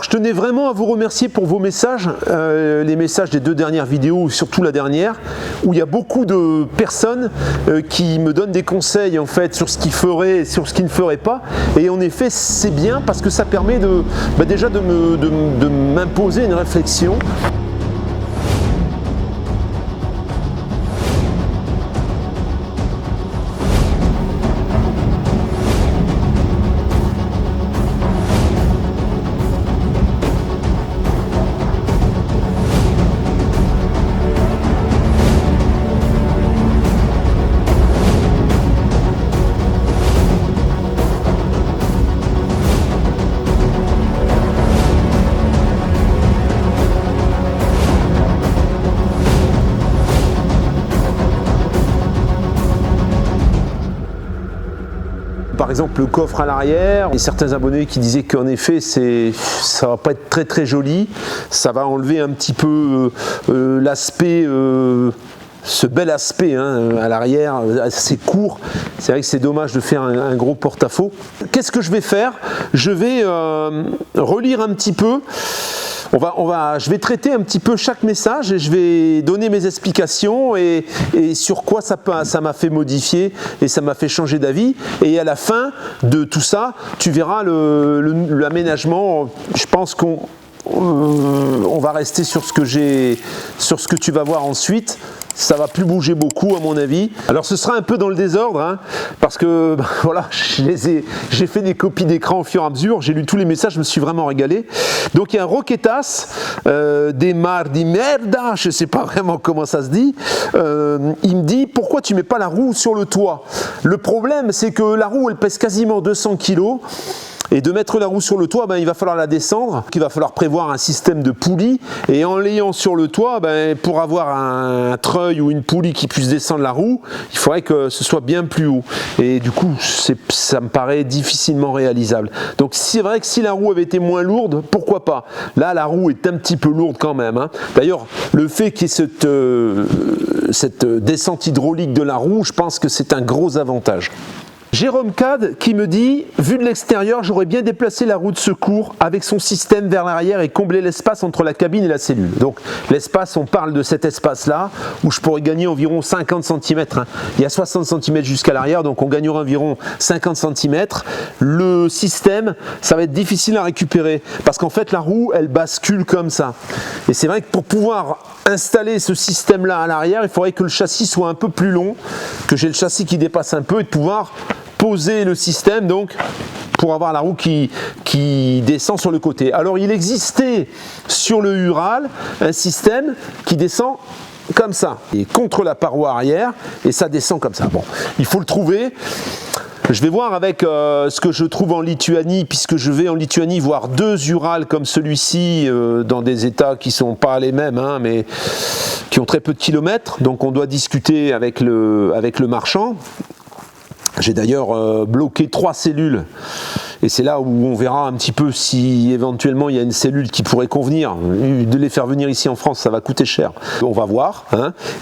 Alors je tenais vraiment à vous remercier pour vos messages, les messages des 2 dernières vidéos, surtout la dernière, où il y a beaucoup de personnes qui me donnent des conseils en fait sur ce qu'ils feraient et sur ce qu'ils ne feraient pas. Et en effet c'est bien parce que ça permet déjà de m'imposer une réflexion. Par exemple le coffre à l'arrière, il y a certains abonnés qui disaient qu'en effet ça va pas être très très joli, ça va enlever un petit peu l'aspect, ce bel aspect à l'arrière, assez court. C'est vrai que c'est dommage de faire un gros porte-à-faux. Qu'est-ce que je vais faire? Je vais relire un petit peu. Je vais traiter un petit peu chaque message et je vais donner mes explications et sur quoi ça m'a fait modifier et ça m'a fait changer d'avis. Et à la fin de tout ça, tu verras l'aménagement. Je pense qu'on va rester sur ce que tu vas voir ensuite. Ça va plus bouger beaucoup à mon avis. Alors ce sera un peu dans le désordre parce que voilà, j'ai fait des copies d'écran au fur et à mesure, j'ai lu tous les messages, je me suis vraiment régalé. Donc il y a un Roquetas des mardi merda, je sais pas vraiment comment ça se dit. Il me dit pourquoi tu mets pas la roue sur le toit? Le problème c'est que la roue elle pèse quasiment 200 kg. Et de mettre la roue sur le toit, il va falloir la descendre, il va falloir prévoir un système de poulie. Et en l'ayant sur le toit, pour avoir un treuil ou une poulie qui puisse descendre la roue, il faudrait que ce soit bien plus haut. Et du coup, ça me paraît difficilement réalisable. Donc c'est vrai que si la roue avait été moins lourde, pourquoi pas? Là, la roue est un petit peu lourde quand même. D'ailleurs, le fait qu'il y ait cette descente hydraulique de la roue, je pense que c'est un gros avantage. Jérôme Cad qui me dit « Vu de l'extérieur, j'aurais bien déplacé la roue de secours avec son système vers l'arrière et combler l'espace entre la cabine et la cellule. » Donc l'espace, on parle de cet espace-là où je pourrais gagner environ 50 cm. Il y a 60 cm jusqu'à l'arrière, donc on gagnera environ 50 cm. Le système, ça va être difficile à récupérer parce qu'en fait la roue, elle bascule comme ça. Et c'est vrai que pour pouvoir installer ce système-là à l'arrière, il faudrait que le châssis soit un peu plus long, que j'ai le châssis qui dépasse un peu et de pouvoir poser le système donc pour avoir la roue qui descend sur le côté. Alors il existait sur le Ural un système qui descend comme ça et contre la paroi arrière et ça descend comme ça. Bon, il faut le trouver. Je vais voir avec ce que je trouve en Lituanie, puisque je vais en Lituanie voir 2 Ural comme celui-ci dans des états qui ne sont pas les mêmes, mais qui ont très peu de kilomètres. Donc on doit discuter avec le marchand. J'ai d'ailleurs bloqué 3 cellules et c'est là où on verra un petit peu si éventuellement il y a une cellule qui pourrait convenir. De les faire venir ici en France, ça va coûter cher. On va voir.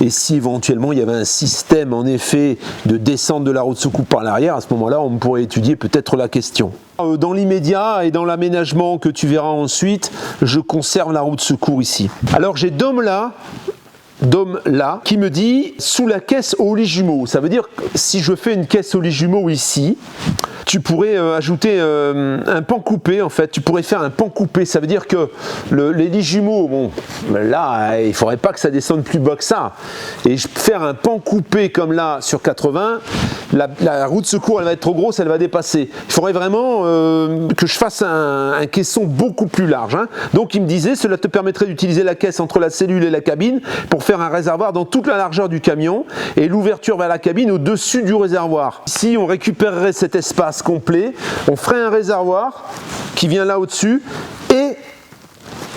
Et si éventuellement il y avait un système en effet de descente de la roue de secours par l'arrière, à ce moment-là on pourrait étudier peut-être la question. Dans l'immédiat et dans l'aménagement que tu verras ensuite, je conserve la roue de secours ici. Alors j'ai Dom là qui me dit sous la caisse au lit jumeau. Ça veut dire que si je fais une caisse au lit jumeau ici, tu pourrais ajouter un pan coupé en fait. Tu pourrais faire un pan coupé. Ça veut dire que les lits jumeaux, bon, là, il faudrait pas que ça descende plus bas que ça. Et faire un pan coupé comme là sur 80, la roue de secours elle va être trop grosse, elle va dépasser. Il faudrait vraiment que je fasse un caisson beaucoup plus large. Donc il me disait, cela te permettrait d'utiliser la caisse entre la cellule et la cabine pour faire un réservoir dans toute la largeur du camion et l'ouverture vers la cabine au-dessus du réservoir. Ici, on récupérerait cet espace complet, on ferait un réservoir qui vient là au-dessus et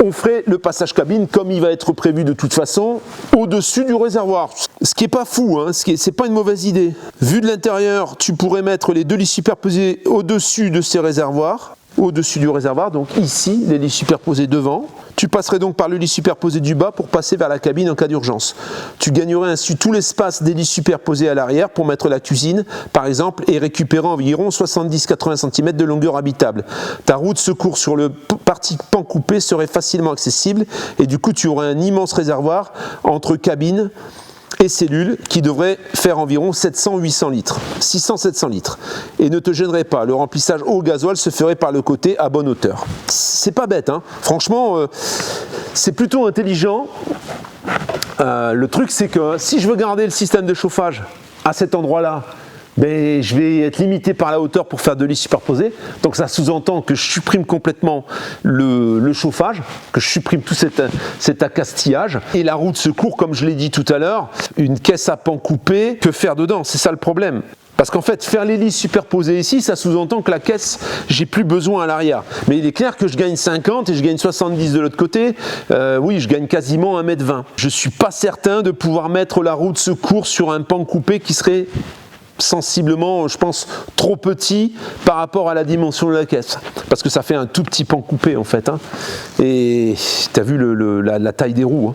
on ferait le passage cabine comme il va être prévu de toute façon au-dessus du réservoir. Ce qui est pas fou, c'est pas une mauvaise idée. Vu de l'intérieur, tu pourrais mettre les 2 lits superposés au-dessus de ces réservoirs. au-dessus du réservoir, donc ici, les lits superposés devant. Tu passerais donc par le lit superposé du bas pour passer vers la cabine en cas d'urgence. Tu gagnerais ainsi tout l'espace des lits superposés à l'arrière pour mettre la cuisine, par exemple, et récupérer environ 70-80 cm de longueur habitable. Ta roue de secours sur le parti pan coupé serait facilement accessible et du coup tu aurais un immense réservoir entre cabine et cellules qui devrait faire environ 700-800 litres, 600-700 litres, et ne te gênerait pas. Le remplissage au gasoil se ferait par le côté à bonne hauteur. C'est pas bête, hein. Franchement, c'est plutôt intelligent. Le truc, c'est que si je veux garder le système de chauffage à cet endroit-là, ben, je vais être limité par la hauteur pour faire 2 lits superposés, donc ça sous-entend que je supprime complètement le chauffage, que je supprime tout cet accastillage, et la roue de secours, comme je l'ai dit tout à l'heure, une caisse à pan coupé, que faire dedans? C'est ça le problème. Parce qu'en fait, faire les lits superposés ici, ça sous-entend que la caisse, j'ai plus besoin à l'arrière. Mais il est clair que je gagne 50 et je gagne 70 de l'autre côté. Oui, je gagne quasiment 1,20 m. Je suis pas certain de pouvoir mettre la roue de secours sur un pan coupé qui serait sensiblement, je pense, trop petit par rapport à la dimension de la caisse, parce que ça fait un tout petit pan coupé en fait, hein. Et tu as vu la taille des roues, hein.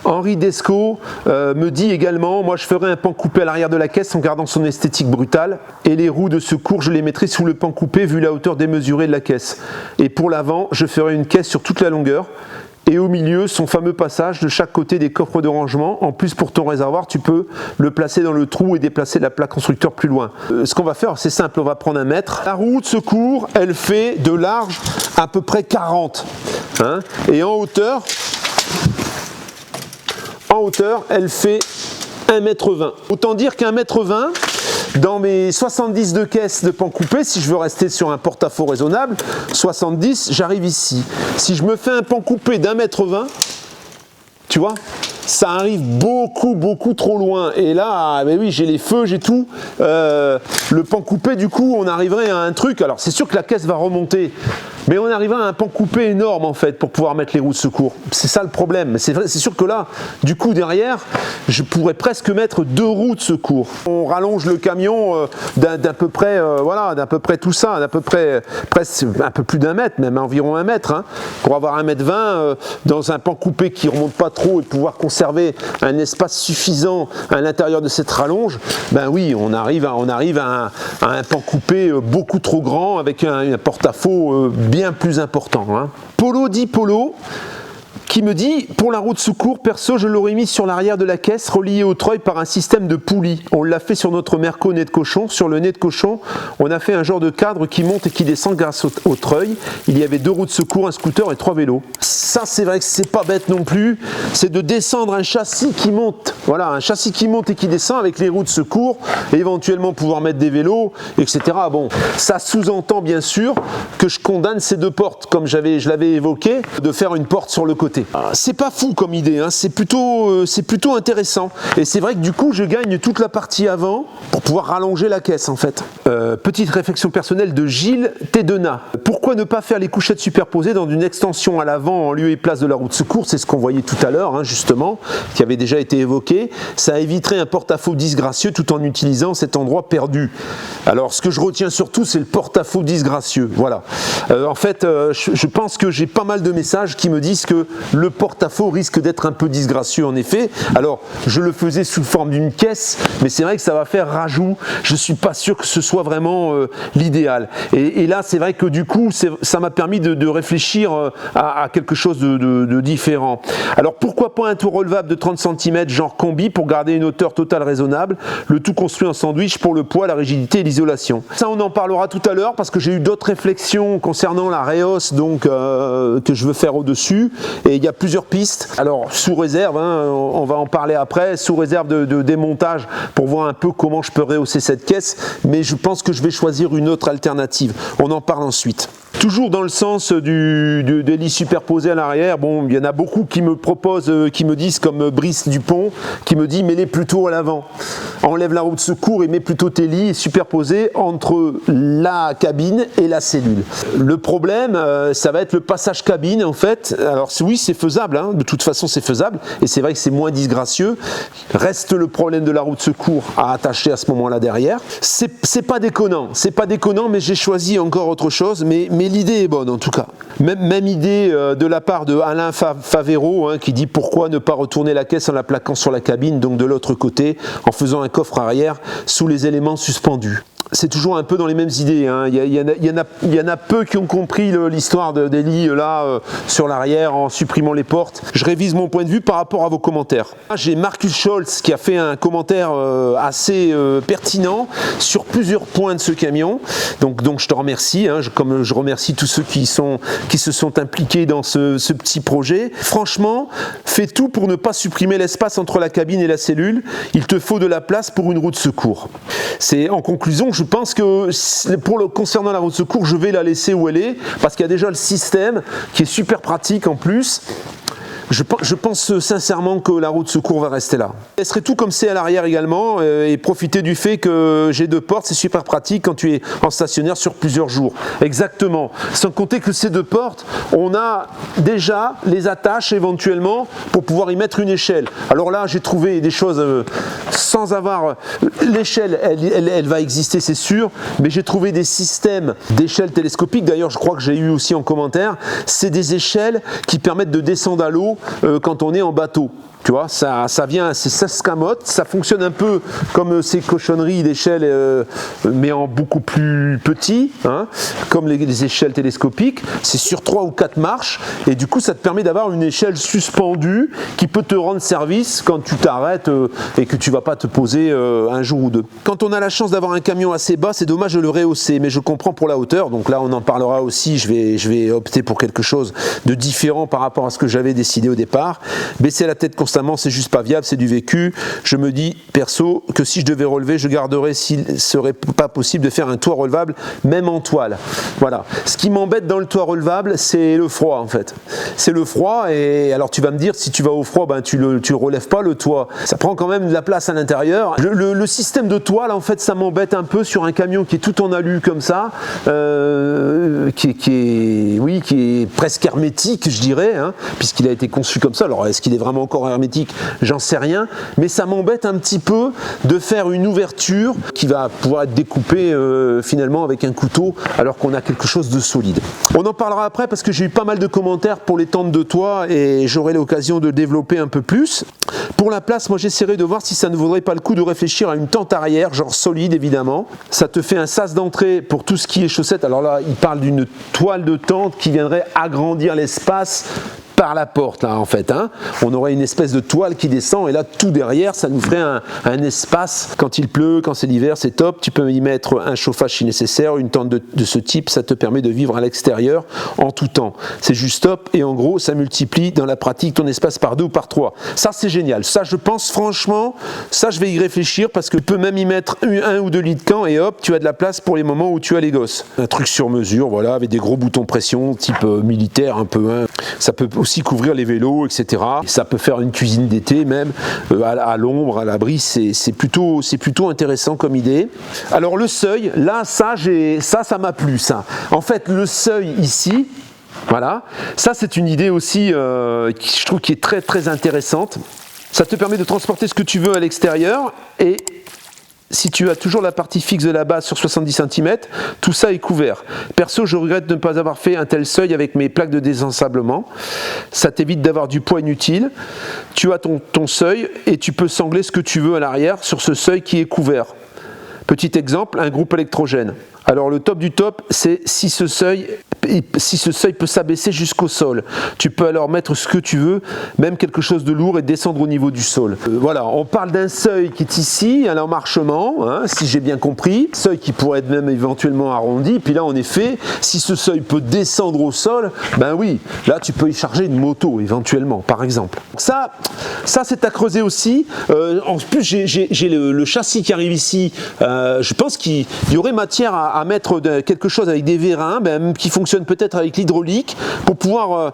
Henri Desco me dit également, moi je ferais un pan coupé à l'arrière de la caisse en gardant son esthétique brutale, et les roues de secours je les mettrais sous le pan coupé vu la hauteur démesurée de la caisse, et pour l'avant je ferais une caisse sur toute la longueur, et au milieu, son fameux passage de chaque côté des coffres de rangement. En plus, pour ton réservoir, tu peux le placer dans le trou et déplacer la plaque constructeur plus loin. Ce qu'on va faire, c'est simple, on va prendre 1 mètre. La roue de secours, elle fait de large à peu près 40. Hein, et en hauteur, elle fait 1,20 m. Autant dire qu'1,20 m, dans mes 70 de caisse de pan coupé, si je veux rester sur un porte-à-faux raisonnable, 70, j'arrive ici. Si je me fais un pan coupé d'1,20 m, tu vois, ça arrive beaucoup trop loin. Et là, ben oui, j'ai les feux, j'ai tout. Le pan coupé, du coup, on arriverait à un truc. Alors, c'est sûr que la caisse va remonter, mais on arriverait à un pan coupé énorme, en fait, pour pouvoir mettre les roues de secours. C'est ça le problème. C'est sûr que là, du coup, derrière, je pourrais presque mettre 2 roues de secours. On rallonge le camion d'à peu près, voilà, d'à peu près tout ça, d'à peu près, presque un peu plus d'1 mètre, même environ 1 mètre, hein, pour avoir 1,20 m dans un pan coupé qui remonte pas trop et pouvoir conserver un espace suffisant à l'intérieur de cette rallonge. Ben oui, on arrive à un pan coupé beaucoup trop grand avec un porte-à-faux bien plus important, hein. Polo dit Polo, qui me dit, pour la roue de secours, perso, je l'aurais mis sur l'arrière de la caisse, reliée au treuil par un système de poulies. On l'a fait sur notre Merco nez de cochon. Sur le nez de cochon, on a fait un genre de cadre qui monte et qui descend grâce au treuil. Il y avait 2 roues de secours, un scooter et 3 vélos. Ça, c'est vrai que c'est pas bête non plus. C'est de descendre un châssis qui monte. Voilà, un châssis qui monte et qui descend avec les roues de secours, et éventuellement pouvoir mettre des vélos, etc. Bon, ça sous-entend bien sûr que je condamne ces 2 portes, comme je l'avais évoqué, de faire une porte sur le côté. C'est pas fou comme idée, hein. C'est plutôt intéressant. Et c'est vrai que du coup, je gagne toute la partie avant pour pouvoir rallonger la caisse en fait. Petite réflexion personnelle de Gilles Tédena. Pourquoi ne pas faire les couchettes superposées dans une extension à l'avant en lieu et place de la roue de secours? C'est ce qu'on voyait tout à l'heure, hein, justement, qui avait déjà été évoqué. Ça éviterait un porte-à-faux disgracieux tout en utilisant cet endroit perdu. Alors, ce que je retiens surtout, c'est le porte-à-faux disgracieux. Voilà. En fait, je pense que j'ai pas mal de messages qui me disent que le porte-à-faux risque d'être un peu disgracieux en effet. Alors, je le faisais sous forme d'une caisse, mais c'est vrai que ça va faire rajout. Je ne suis pas sûr que ce soit vraiment l'idéal. Et là, c'est vrai que du coup, ça m'a permis de réfléchir à quelque chose de différent. Alors, pourquoi pas un tour relevable de 30 cm, genre combi, pour garder une hauteur totale raisonnable, le tout construit en sandwich pour le poids, la rigidité et l'isolation. Ça, on en parlera tout à l'heure, parce que j'ai eu d'autres réflexions concernant la réhausse donc, que je veux faire au-dessus. Et il y a plusieurs pistes. Alors, sous réserve, hein, on va en parler après, sous réserve de démontage pour voir un peu comment je peux rehausser cette caisse. Mais je pense que je vais choisir une autre alternative. On en parle ensuite. Toujours dans le sens des lits superposés à l'arrière, bon, il y en a beaucoup qui me proposent, qui me disent, comme Brice Dupont, qui me dit mets-les plutôt à l'avant. Enlève la roue de secours et mets plutôt tes lits superposés entre la cabine et la cellule. Le problème, ça va être le passage cabine en fait. Alors oui, c'est faisable, hein, de toute façon c'est faisable, et c'est vrai que c'est moins disgracieux. Reste le problème de la roue de secours à attacher à ce moment-là derrière. C'est pas déconnant, mais j'ai choisi encore autre chose. Mais l'idée est bonne en tout cas. Même idée de la part de Alain Favero, hein, qui dit pourquoi ne pas retourner la caisse en la plaquant sur la cabine, donc de l'autre côté, en faisant un coffre arrière sous les éléments suspendus. C'est toujours un peu dans les mêmes idées, hein. Il y en a peu qui ont compris l'histoire des lits là sur l'arrière en supprimant les portes. Je révise mon point de vue par rapport à vos commentaires. J'ai Marcus Scholz qui a fait un commentaire assez pertinent sur plusieurs points de ce camion. Donc je te remercie, hein, comme je remercie tous ceux qui se sont impliqués dans ce petit projet. Franchement, fais tout pour ne pas supprimer l'espace entre la cabine et la cellule. Il te faut de la place pour une roue de secours. C'est en conclusion, je pense que concernant la roue de secours, je vais la laisser où elle est, parce qu'il y a déjà le système qui est super pratique en plus. Je pense sincèrement que la roue de secours va rester là. Elle serait tout comme c'est à l'arrière également, et profiter du fait que j'ai 2 portes, c'est super pratique quand tu es en stationnaire sur plusieurs jours. Exactement. Sans compter que ces 2 portes, on a déjà les attaches éventuellement pour pouvoir y mettre une échelle. Alors là, j'ai trouvé des choses sans avoir... L'échelle, elle va exister, c'est sûr, mais j'ai trouvé des systèmes d'échelles télescopiques. D'ailleurs, je crois que j'ai eu aussi en commentaire, c'est des échelles qui permettent de descendre à l'eau quand on est en bateau. Tu vois, ça vient, ça scamote, ça fonctionne un peu comme ces cochonneries d'échelle, mais en beaucoup plus petit, hein, comme les échelles télescopiques. C'est sur 3 ou 4 marches, et du coup, ça te permet d'avoir une échelle suspendue qui peut te rendre service quand tu t'arrêtes et que tu vas pas te poser un jour ou 2. Quand on a la chance d'avoir un camion assez bas, c'est dommage de le rehausser, mais je comprends pour la hauteur. Donc là, on en parlera aussi. Je vais opter pour quelque chose de différent par rapport à ce que j'avais décidé au départ. Baisser la tête constamment, c'est juste pas viable, c'est du vécu. Je me dis perso que si je devais relever, je garderais s'il serait pas possible de faire un toit relevable, même en toile. Voilà. Ce qui m'embête dans le toit relevable, c'est le froid en fait. C'est le froid, et alors tu vas me dire, si tu vas au froid, ben tu relèves pas le toit. Ça prend quand même de la place à l'intérieur. Le système de toile, en fait, ça m'embête un peu sur un camion qui est tout en alu comme ça, qui est presque hermétique, je dirais, hein, puisqu'il a été conçu comme ça. Alors est-ce qu'il est vraiment encore hermétique? J'en sais rien, mais ça m'embête un petit peu de faire une ouverture qui va pouvoir être découpée finalement avec un couteau, alors qu'on a quelque chose de solide. On en parlera après parce que j'ai eu pas mal de commentaires pour les tentes de toit et j'aurai l'occasion de développer un peu plus. Pour la place, moi j'essaierai de voir si ça ne vaudrait pas le coup de réfléchir à une tente arrière, genre solide évidemment. Ça te fait un sas d'entrée pour tout ce qui est chaussettes. Alors là, il parle d'une toile de tente qui viendrait agrandir l'espace par la porte là en fait, hein. On aurait une espèce de toile qui descend, et là tout derrière ça nous ferait un espace. Quand il pleut, quand c'est l'hiver, c'est top. Tu peux y mettre un chauffage si nécessaire. Une tente de ce type, ça te permet de vivre à l'extérieur en tout temps. C'est juste top, et en gros ça multiplie dans la pratique ton espace par 2 ou par 3. Ça c'est génial. Ça je pense franchement, ça je vais y réfléchir, parce que tu peux même y mettre 1 ou 2 lits de camp, et hop, tu as de la place pour les moments où tu as les gosses. Un truc sur mesure, voilà, avec des gros boutons pression type militaire un peu, hein. Ça peut aussi couvrir les vélos, etc. Et ça peut faire une cuisine d'été même, à l'ombre, à l'abri. C'est plutôt intéressant comme idée. Alors le seuil, là, ça m'a plu, ça. En fait, le seuil ici, voilà, ça c'est une idée aussi qui je trouve qui est très très intéressante. Ça te permet de transporter ce que tu veux à l'extérieur, et si tu as toujours la partie fixe de la base sur 70 cm, tout ça est couvert. Perso, je regrette de ne pas avoir fait un tel seuil avec mes plaques de désensablement. Ça t'évite d'avoir du poids inutile. Tu as ton seuil, et tu peux sangler ce que tu veux à l'arrière sur ce seuil qui est couvert. Petit exemple, un groupe électrogène. Alors le top du top, c'est si ce seuil peut s'abaisser jusqu'au sol. Tu peux alors mettre ce que tu veux, même quelque chose de lourd, et descendre au niveau du sol. Voilà, on parle d'un seuil qui est ici, à l'emmarchement, hein, si j'ai bien compris. Seuil qui pourrait être même éventuellement arrondi. Puis là, en effet, si ce seuil peut descendre au sol, ben oui, là tu peux y charger une moto éventuellement, par exemple. Ça c'est à creuser aussi. En plus, j'ai le châssis qui arrive ici. Je pense qu'il y aurait matière à mettre quelque chose avec des vérins, qui fonctionne peut-être avec l'hydraulique, pour pouvoir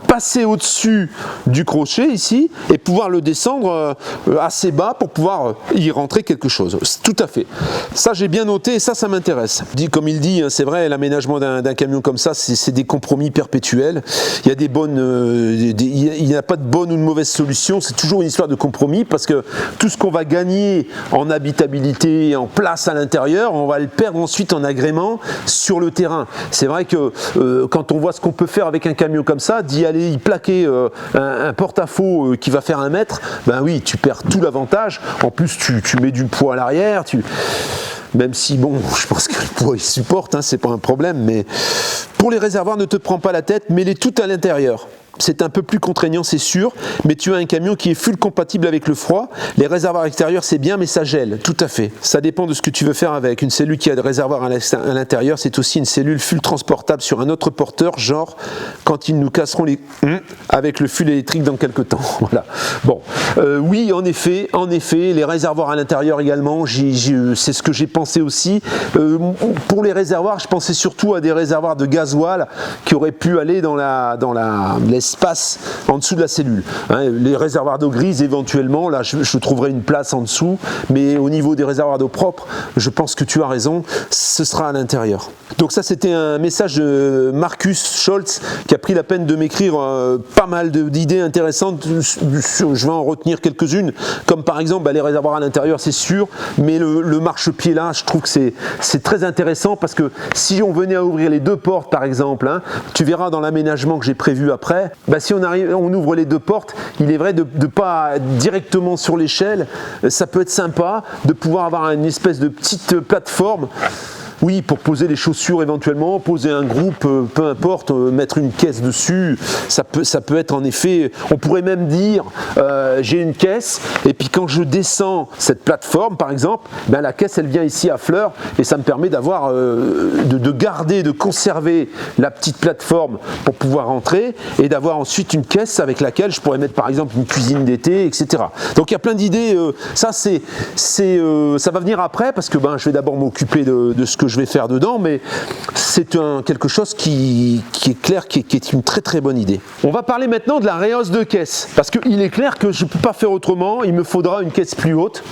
passer au-dessus du crochet ici, et pouvoir le descendre assez bas pour pouvoir y rentrer quelque chose. Tout à fait. Ça j'ai bien noté, et ça m'intéresse. Comme il dit, c'est vrai, l'aménagement d'un camion comme ça, c'est des compromis perpétuels. Il y a il n'y a pas de bonne ou de mauvaise solution, c'est toujours une histoire de compromis, parce que tout ce qu'on va gagner en habitabilité, en place à l'intérieur, on va le perdre ensuite ensuite en agrément sur le terrain. C'est vrai que quand on voit ce qu'on peut faire avec un camion comme ça, d'y aller y plaquer un porte-à-faux qui va faire 1 mètre, ben oui, tu perds tout l'avantage. En plus, tu mets du poids à l'arrière, même si, bon, je pense que le poids il supporte, hein, c'est pas un problème, mais pour les réservoirs, ne te prends pas la tête, mets-les tout à l'intérieur. C'est un peu plus contraignant, c'est sûr, mais tu as un camion qui est full compatible avec le froid. Les réservoirs extérieurs, c'est bien, mais ça gèle, tout à fait. Ça dépend de ce que tu veux faire avec. Une cellule qui a des réservoirs à l'intérieur, c'est aussi une cellule full transportable sur un autre porteur, genre quand ils nous casseront les avec le fil électrique dans quelques temps. Voilà. Bon, oui, en effet, les réservoirs à l'intérieur également, c'est ce que j'ai pensé aussi. Pour les réservoirs, je pensais surtout à des réservoirs de gasoil qui auraient pu aller dans l'espace en dessous de la cellule. Hein, les réservoirs d'eau grise, éventuellement, là je trouverai une place en dessous, mais au niveau des réservoirs d'eau propre, je pense que tu as raison, ce sera à l'intérieur. Donc ça, c'était un message de Marcus Scholz qui a pris la peine de m'écrire pas mal d'idées intéressantes. Je vais en retenir quelques-unes, comme par exemple les réservoirs à l'intérieur, c'est sûr, mais le marchepied là, je trouve que c'est très intéressant parce que si on venait à ouvrir les 2 portes par exemple, hein, tu verras dans l'aménagement que j'ai prévu après, bah si on ouvre les 2 portes, il est vrai de ne pas directement sur l'échelle, ça peut être sympa de pouvoir avoir une espèce de petite plateforme. Oui, pour poser les chaussures éventuellement, poser un groupe, peu importe, mettre une caisse dessus, ça peut être en effet, on pourrait même dire, j'ai une caisse, et puis quand je descends cette plateforme par exemple, ben la caisse elle vient ici à fleur, et ça me permet d'avoir, de garder, de conserver la petite plateforme pour pouvoir rentrer, et d'avoir ensuite une caisse avec laquelle je pourrais mettre par exemple une cuisine d'été, etc. Donc il y a plein d'idées, ça va venir après, parce que ben, je vais d'abord m'occuper de ce que je vais faire dedans, mais c'est quelque chose qui est clair, qui est une très très bonne idée. On va parler maintenant de la réhausse de caisse, parce qu'il est clair que je ne peux pas faire autrement, il me faudra une caisse plus haute,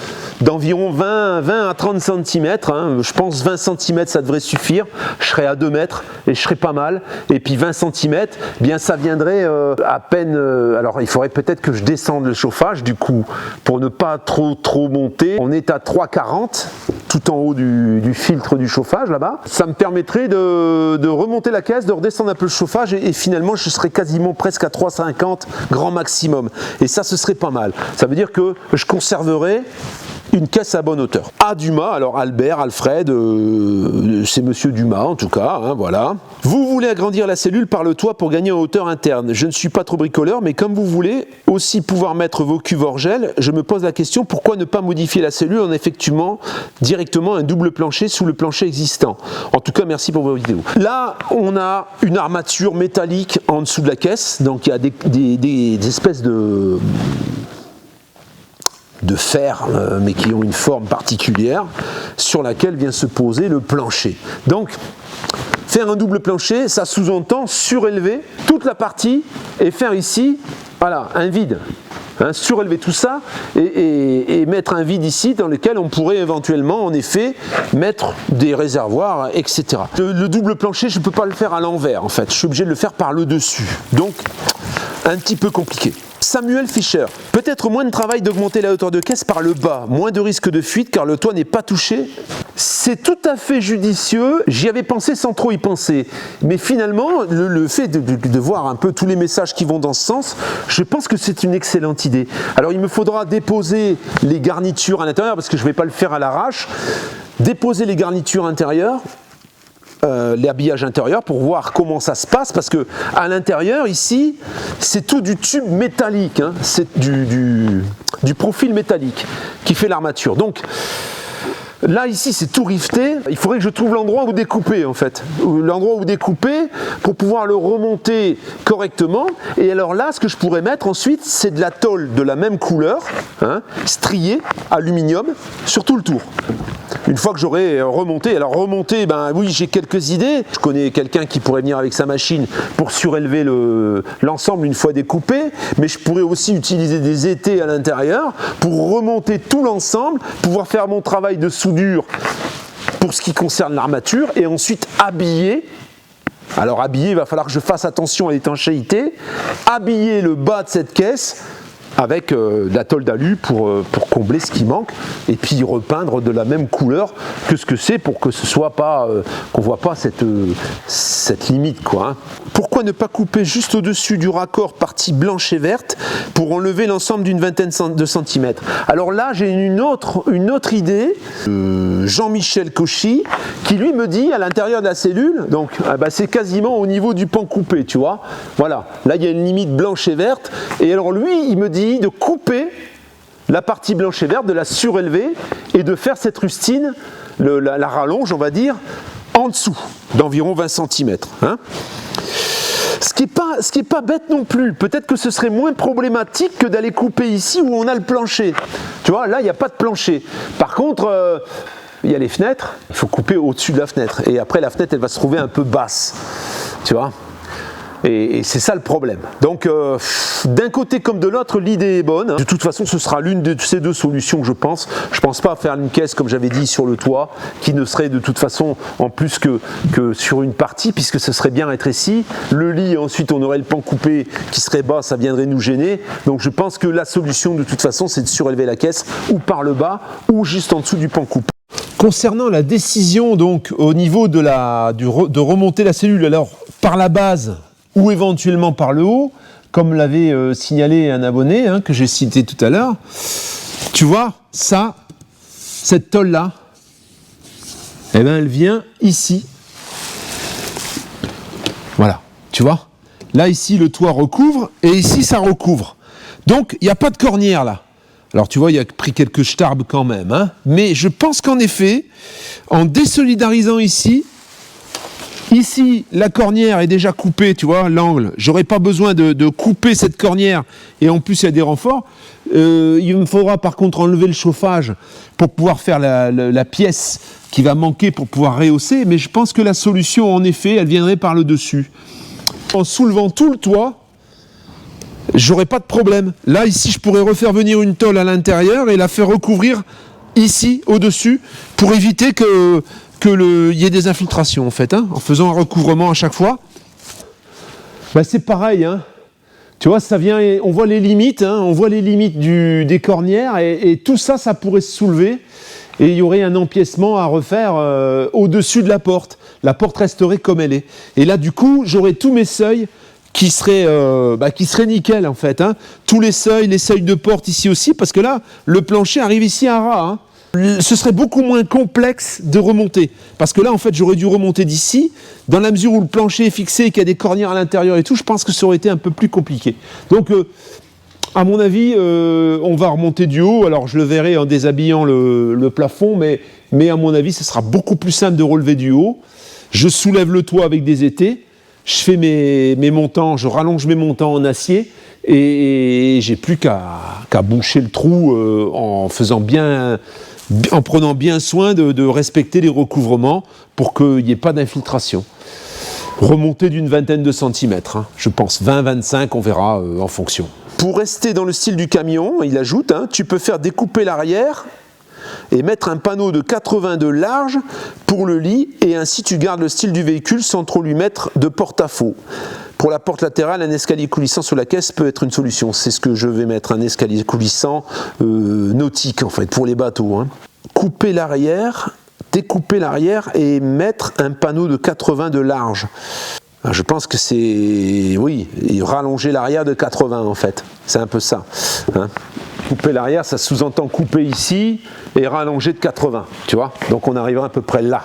d'environ 20 à 30 cm, hein. Je pense 20 cm ça devrait suffire, je serai à 2 mètres et je serai pas mal, et puis 20 cm, bien ça viendrait à peine, alors il faudrait peut-être que je descende le chauffage du coup, pour ne pas trop monter, on est à 3,40 tout en haut du filtre du chauffage là-bas, ça me permettrait de remonter la caisse, de redescendre un peu le chauffage et finalement je serais quasiment presque à 3,50 grand maximum, et ça ce serait pas mal, ça veut dire que je conserverai une caisse à bonne hauteur. À Dumas, alors Albert, Alfred, c'est monsieur Dumas en tout cas, hein, voilà. Vous voulez agrandir la cellule par le toit pour gagner en hauteur interne. Je ne suis pas trop bricoleur, mais comme vous voulez aussi pouvoir mettre vos cuves hors gel, je me pose la question, pourquoi ne pas modifier la cellule en effectuant directement un double plancher sous le plancher existant. En tout cas, merci pour vos vidéos. Là, on a une armature métallique en dessous de la caisse, donc il y a des espèces de fer, mais qui ont une forme particulière, sur laquelle vient se poser le plancher. Donc, faire un double plancher, ça sous-entend surélever toute la partie et faire ici, voilà, un vide. Hein, surélever tout ça et mettre un vide ici dans lequel on pourrait éventuellement, en effet, mettre des réservoirs, etc. Le double plancher, je ne peux pas le faire à l'envers, en fait. Je suis obligé de le faire par le dessus. Donc, un petit peu compliqué. Samuel Fischer, peut-être moins de travail d'augmenter la hauteur de caisse par le bas, moins de risque de fuite car le toit n'est pas touché. C'est tout à fait judicieux, j'y avais pensé sans trop y penser, mais finalement le fait de voir un peu tous les messages qui vont dans ce sens, je pense que c'est une excellente idée. Alors il me faudra déposer les garnitures à l'intérieur parce que je ne vais pas le faire à l'arrache, déposer les garnitures intérieures, l'habillage intérieur pour voir comment ça se passe, parce que à l'intérieur ici c'est tout du tube métallique, hein, c'est du profil métallique qui fait l'armature. Donc là ici c'est tout rifté, il faudrait que je trouve l'endroit où découper en fait, l'endroit où découper pour pouvoir le remonter correctement. Et alors là ce que je pourrais mettre ensuite c'est de la tôle de la même couleur, hein, striée, aluminium, sur tout le tour. Une fois que j'aurai remonté, alors remonter, ben oui j'ai quelques idées, je connais quelqu'un qui pourrait venir avec sa machine pour surélever l'ensemble une fois découpé, mais je pourrais aussi utiliser des étais à l'intérieur pour remonter tout l'ensemble, pouvoir faire mon travail de soudure pour ce qui concerne l'armature et ensuite habiller. Alors habiller, il va falloir que je fasse attention à l'étanchéité, habiller le bas de cette caisse avec de la tôle d'alu pour combler ce qui manque et puis repeindre de la même couleur que ce que c'est pour que ce soit pas qu'on voit pas cette limite quoi. Hein. Pourquoi ne pas couper juste au-dessus du raccord partie blanche et verte pour enlever l'ensemble d'une vingtaine de centimètres? Alors là j'ai une autre idée. Jean-Michel Cauchy qui lui me dit à l'intérieur de la cellule, donc c'est quasiment au niveau du pan coupé, tu vois. Voilà, là il y a une limite blanche et verte et alors lui il me dit de couper la partie blanche et verte, de la surélever et de faire cette rustine, la rallonge on va dire, en dessous d'environ 20 cm. Hein. Ce qui est pas bête non plus. Peut-être que ce serait moins problématique que d'aller couper ici où on a le plancher. Tu vois, là il n'y a pas de plancher. Par contre, il y a les fenêtres, il faut couper au-dessus de la fenêtre. Et après la fenêtre elle va se trouver un peu basse. Tu vois. Et c'est ça le problème. Donc, d'un côté comme de l'autre, l'idée est bonne. De toute façon, ce sera l'une de ces deux solutions, je pense. Je ne pense pas faire une caisse, comme j'avais dit, sur le toit, qui ne serait de toute façon en plus que sur une partie, puisque ce serait bien rétréci. Le lit, ensuite, on aurait le pan coupé qui serait bas, ça viendrait nous gêner. Donc, je pense que la solution, de toute façon, c'est de surélever la caisse ou par le bas, ou juste en dessous du pan coupé. Concernant la décision, donc, au niveau de remonter la cellule, alors, par la base, ou éventuellement par le haut, comme l'avait signalé un abonné que j'ai cité tout à l'heure. Tu vois, ça, cette tôle-là, eh ben, elle vient ici. Voilà, tu vois. Là, ici, le toit recouvre, et ici, ça recouvre. Donc, il n'y a pas de cornière, là. Alors, tu vois, il a pris quelques starbes quand même. Hein, mais je pense qu'en effet, en désolidarisant ici, la cornière est déjà coupée, tu vois, l'angle. J'aurais pas besoin de couper cette cornière. Et en plus, il y a des renforts. Il me faudra par contre enlever le chauffage pour pouvoir faire la pièce qui va manquer pour pouvoir rehausser. Mais je pense que la solution, en effet, elle viendrait par le dessus. En soulevant tout le toit, j'aurais pas de problème. Là, ici, je pourrais refaire venir une tôle à l'intérieur et la faire recouvrir ici, au-dessus, pour éviter qu'il y ait des infiltrations en fait, en faisant un recouvrement à chaque fois. C'est pareil, tu vois, ça vient, on voit les limites, on voit les limites des cornières et tout ça, ça pourrait se soulever et il y aurait un empiècement à refaire au-dessus de la porte. La porte resterait comme elle est. Et là, du coup, j'aurais tous mes seuils qui seraient nickel en fait. Tous les seuils de porte ici aussi, parce que là, le plancher arrive ici à ras. Ce serait beaucoup moins complexe de remonter. Parce que là, en fait, j'aurais dû remonter d'ici. Dans la mesure où le plancher est fixé et qu'il y a des cornières à l'intérieur et tout, je pense que ça aurait été un peu plus compliqué. Donc, à mon avis, on va remonter du haut. Alors, je le verrai en déshabillant le plafond, mais à mon avis, ce sera beaucoup plus simple de relever du haut. Je soulève le toit avec des étais. Je fais mes montants, je rallonge mes montants en acier. Et j'ai plus qu'à boucher le trou en prenant bien soin de respecter les recouvrements pour qu'il n'y ait pas d'infiltration. Remonter d'une vingtaine de centimètres, je pense 20-25, on verra en fonction. Pour rester dans le style du camion, il ajoute, tu peux faire découper l'arrière et mettre un panneau de 80 de large pour le lit et ainsi tu gardes le style du véhicule sans trop lui mettre de porte-à-faux. Pour la porte latérale, un escalier coulissant sur la caisse peut être une solution. C'est ce que je vais mettre, un escalier coulissant nautique en fait, pour les bateaux. Couper l'arrière, découper l'arrière et mettre un panneau de 80 de large. Je pense que c'est, oui, rallonger l'arrière de 80 en fait. C'est un peu ça. Couper l'arrière, ça sous-entend couper ici et rallonger de 80, tu vois. Donc on arrivera à peu près là.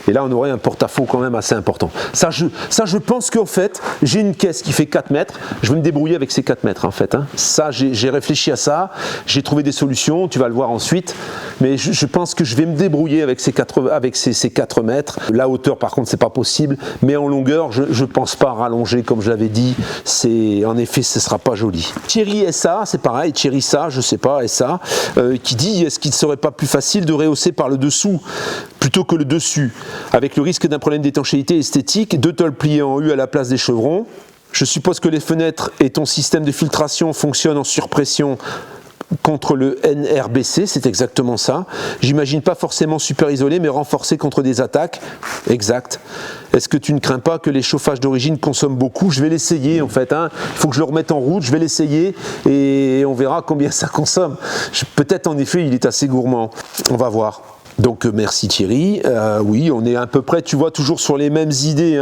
Et là, on aurait un porte-à-faux quand même assez important. Ça, je pense qu'en fait, j'ai une caisse qui fait 4 mètres. Je vais me débrouiller avec ces 4 mètres, en fait. Ça, j'ai réfléchi à ça. J'ai trouvé des solutions. Tu vas le voir ensuite. Mais je pense que je vais me débrouiller avec ces 4 mètres. La hauteur, par contre, c'est pas possible. Mais en longueur, je ne pense pas rallonger, comme je l'avais dit. En effet, ce ne sera pas joli. Thierry SA, c'est pareil. Thierry SA, je sais pas, SA, qui dit, est-ce qu'il ne serait pas plus facile de rehausser par le dessous plutôt que le dessus, avec le risque d'un problème d'étanchéité esthétique, 2 tôles pliées en U à la place des chevrons. Je suppose que les fenêtres et ton système de filtration fonctionnent en surpression contre le NRBC, c'est exactement ça. J'imagine pas forcément super isolé, mais renforcé contre des attaques. Exact. Est-ce que tu ne crains pas que les chauffages d'origine consomment beaucoup? Je vais l'essayer en fait. Il faut que je le remette en route, je vais l'essayer et on verra combien ça consomme. Peut-être en effet il est assez gourmand. On va voir. Donc merci Thierry, oui on est à peu près, tu vois, toujours sur les mêmes idées,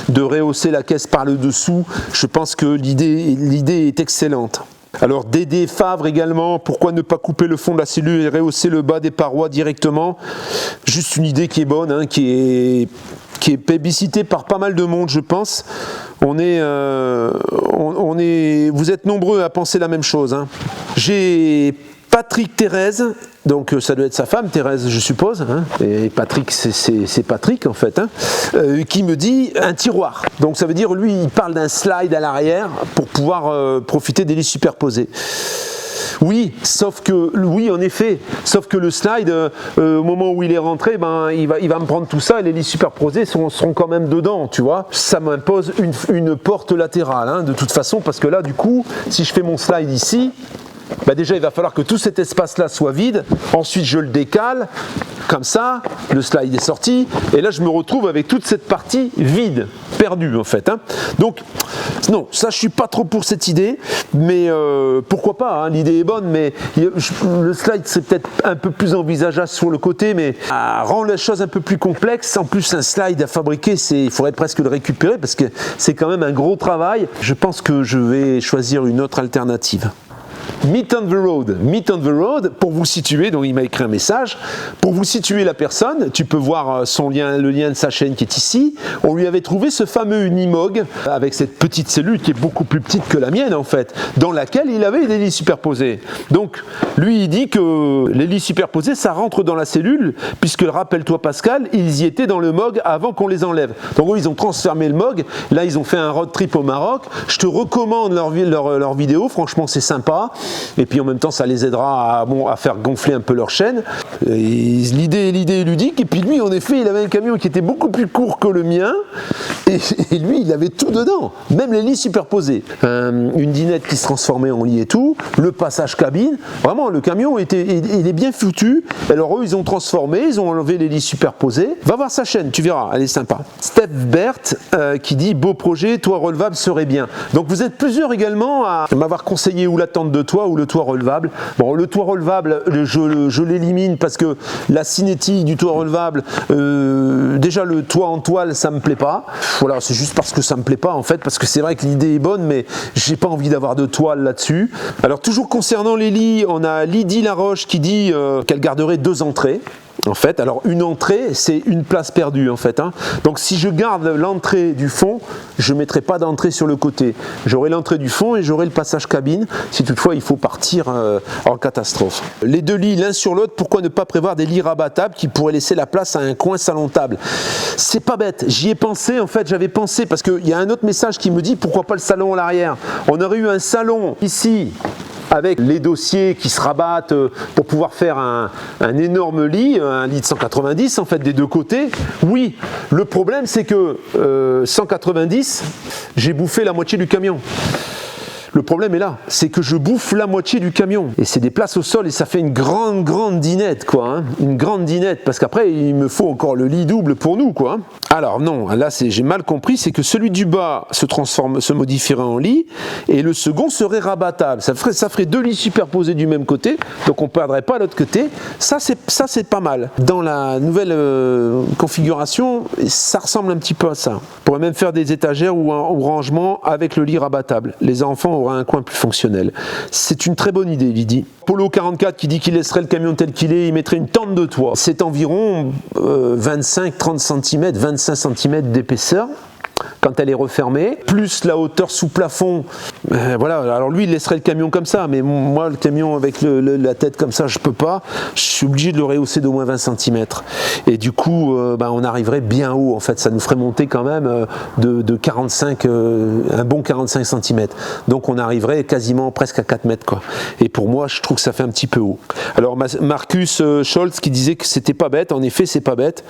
de rehausser la caisse par le dessous. Je pense que l'idée est excellente. Alors Dédé Favre également, pourquoi ne pas couper le fond de la cellule et rehausser le bas des parois directement? Juste une idée qui est bonne, qui est plébiscitée par pas mal de monde, je pense. Vous êtes nombreux à penser la même chose. J'ai Patrick Thérèse, donc ça doit être sa femme Thérèse je suppose, et Patrick c'est Patrick en fait, qui me dit un tiroir. Donc ça veut dire lui il parle d'un slide à l'arrière pour pouvoir profiter des lits superposés. Oui, en effet, sauf que le slide, au moment où il est rentré, il va me prendre tout ça et les lits superposés seront quand même dedans, tu vois. Ça m'impose une porte latérale, de toute façon, parce que là, du coup, si je fais mon slide ici, déjà il va falloir que tout cet espace-là soit vide, ensuite je le décale, comme ça, le slide est sorti, et là je me retrouve avec toute cette partie vide, perdue en fait. Donc, non, ça je suis pas trop pour cette idée, mais pourquoi pas, l'idée est bonne, mais le slide c'est peut-être un peu plus envisageable sur le côté, mais rend la chose un peu plus complexe. En plus un slide à fabriquer, il faudrait presque le récupérer, parce que c'est quand même un gros travail. Je pense que je vais choisir une autre alternative. Meet on the road, pour vous situer, donc il m'a écrit un message, pour vous situer la personne, tu peux voir le lien de sa chaîne qui est ici. On lui avait trouvé ce fameux Unimog, avec cette petite cellule qui est beaucoup plus petite que la mienne en fait, dans laquelle il avait des lits superposés. Donc lui il dit que les lits superposés ça rentre dans la cellule, puisque rappelle-toi Pascal, ils y étaient dans le MOG avant qu'on les enlève. Donc ils ont transformé le MOG, là ils ont fait un road trip au Maroc. Je te recommande leur vidéo, franchement c'est sympa. Et puis en même temps ça les aidera à faire gonfler un peu leur chaîne. L'idée est ludique, et puis lui en effet il avait un camion qui était beaucoup plus court que le mien, et lui il avait tout dedans, même les lits superposés, une dinette qui se transformait en lit et tout, le passage cabine, vraiment le camion il est bien foutu. Alors eux ils ont transformé, ils ont enlevé les lits superposés. Va voir sa chaîne, tu verras, elle est sympa. Steph Bert qui dit beau projet, toit relevable serait bien. Donc vous êtes plusieurs également à m'avoir conseillé ou la tente de toit ou le toit relevable. Bon, le toit relevable, je l'élimine parce que la cinétique du toit relevable, déjà le toit en toile, ça me plaît pas. Voilà, c'est juste parce que ça me plaît pas en fait, parce que c'est vrai que l'idée est bonne, mais j'ai pas envie d'avoir de toile là-dessus. Alors toujours concernant les lits, on a Lydie Laroche qui dit qu'elle garderait 2 entrées. En fait, alors une entrée, c'est une place perdue en fait. Donc si je garde l'entrée du fond, je ne mettrai pas d'entrée sur le côté. J'aurai l'entrée du fond et j'aurai le passage cabine, si toutefois il faut partir en catastrophe. Les 2 lits l'un sur l'autre, pourquoi ne pas prévoir des lits rabattables qui pourraient laisser la place à un coin salon-table? C'est pas bête, j'y ai pensé en fait, j'avais pensé, parce qu'il y a un autre message qui me dit pourquoi pas le salon à l'arrière. On aurait eu un salon ici, avec les dossiers qui se rabattent pour pouvoir faire un énorme lit, un lit de 190 en fait des 2 côtés. Oui, le problème c'est que 190, j'ai bouffé la moitié du camion. Le problème est là, c'est que je bouffe la moitié du camion. Et c'est des places au sol et ça fait une grande dinette, quoi. Une grande dinette, parce qu'après, il me faut encore le lit double pour nous, quoi. Alors non, là, j'ai mal compris, c'est que celui du bas se modifierait en lit et le second serait rabattable. Ça ferait 2 lits superposés du même côté, donc on ne perdrait pas l'autre côté. Ça, c'est pas mal. Dans la nouvelle configuration, ça ressemble un petit peu à ça. On pourrait même faire des étagères ou rangement avec le lit rabattable. Les enfants aura un coin plus fonctionnel. C'est une très bonne idée, Lydie. Polo 44 qui dit qu'il laisserait le camion tel qu'il est, il mettrait une tente de toit. C'est environ 25-30 cm, 25 cm d'épaisseur quand elle est refermée, plus la hauteur sous plafond. Voilà, alors lui il laisserait le camion comme ça, mais moi le camion avec la tête comme ça je peux pas, je suis obligé de le rehausser d'au moins 20 cm et du coup on arriverait bien haut en fait, ça nous ferait monter quand même de 45, un bon 45 cm, donc on arriverait quasiment presque à 4 mètres quoi, et pour moi je trouve que ça fait un petit peu haut. Alors Marcus Scholz qui disait que c'était pas bête, en effet c'est pas bête,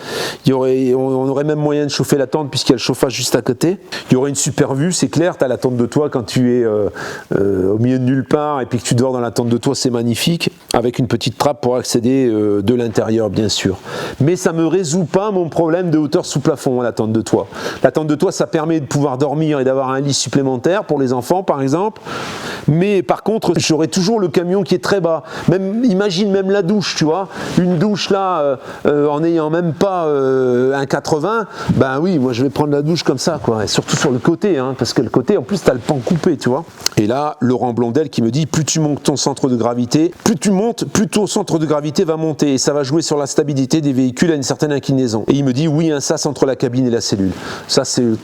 on aurait même moyen de chauffer la tente puisqu'il y a le chauffage juste à côté. s'arrêter. Il y aurait une super vue, c'est clair, tu as la tente de toit quand tu es au milieu de nulle part et puis que tu dors dans la tente de toit, c'est magnifique, avec une petite trappe pour accéder de l'intérieur bien sûr. Mais ça ne me résout pas mon problème de hauteur sous plafond, la tente de toit. La tente de toit, ça permet de pouvoir dormir et d'avoir un lit supplémentaire pour les enfants par exemple, mais par contre j'aurai toujours le camion qui est très bas. Même, imagine même la douche, tu vois, une douche là en n'ayant même pas un 80, ben oui, moi je vais prendre la douche comme ça quoi, et surtout sur le côté, hein, parce que le côté en plus tu as le pan coupé, tu vois. Et là Laurent Blondel qui me dit plus tu montes ton centre de gravité, plus tu montes, plus ton centre de gravité va monter et ça va jouer sur la stabilité des véhicules à une certaine inclinaison. Et il me dit oui, un sas entre la cabine et la cellule.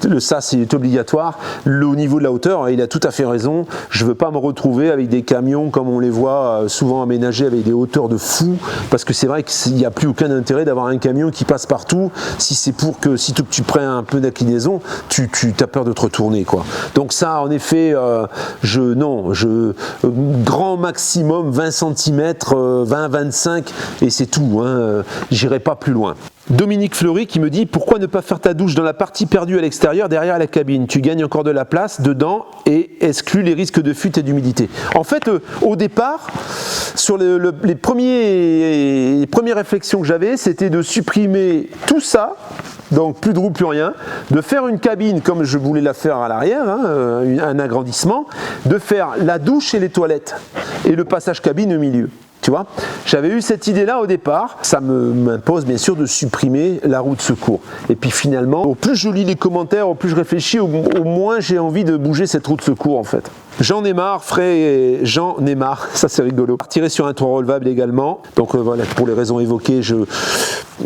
Le sas est obligatoire. Au niveau de la hauteur, il a tout à fait raison. Je veux pas me retrouver avec des camions comme on les voit souvent aménagés avec des hauteurs de fou, parce que c'est vrai qu'il n'y a plus aucun intérêt d'avoir un camion qui passe partout si c'est pour que si tu prends un peu d'inclinaison, tu as peur de te retourner quoi. Donc ça en effet, grand maximum 20 cm, 20-25 et c'est tout, hein, j'irai pas plus loin. Dominique Fleury qui me dit pourquoi ne pas faire ta douche dans la partie perdue à l'extérieur derrière la cabine, tu gagnes encore de la place dedans et exclus les risques de fuite et d'humidité. En fait au départ sur les premières réflexions que j'avais, c'était de supprimer tout ça, donc plus de roue, plus rien, de faire une cabine comme je voulais la faire à l'arrière, hein, un agrandissement, de faire la douche et les toilettes et le passage cabine au milieu. Tu vois, j'avais eu cette idée-là au départ. Ça m'impose bien sûr de supprimer la roue de secours. Et puis finalement, au plus je lis les commentaires, au plus je réfléchis, au moins j'ai envie de bouger cette roue de secours en fait. J'en ai marre, j'en ai marre, ça c'est rigolo. Tirer sur un toit relevable également. Donc voilà, pour les raisons évoquées,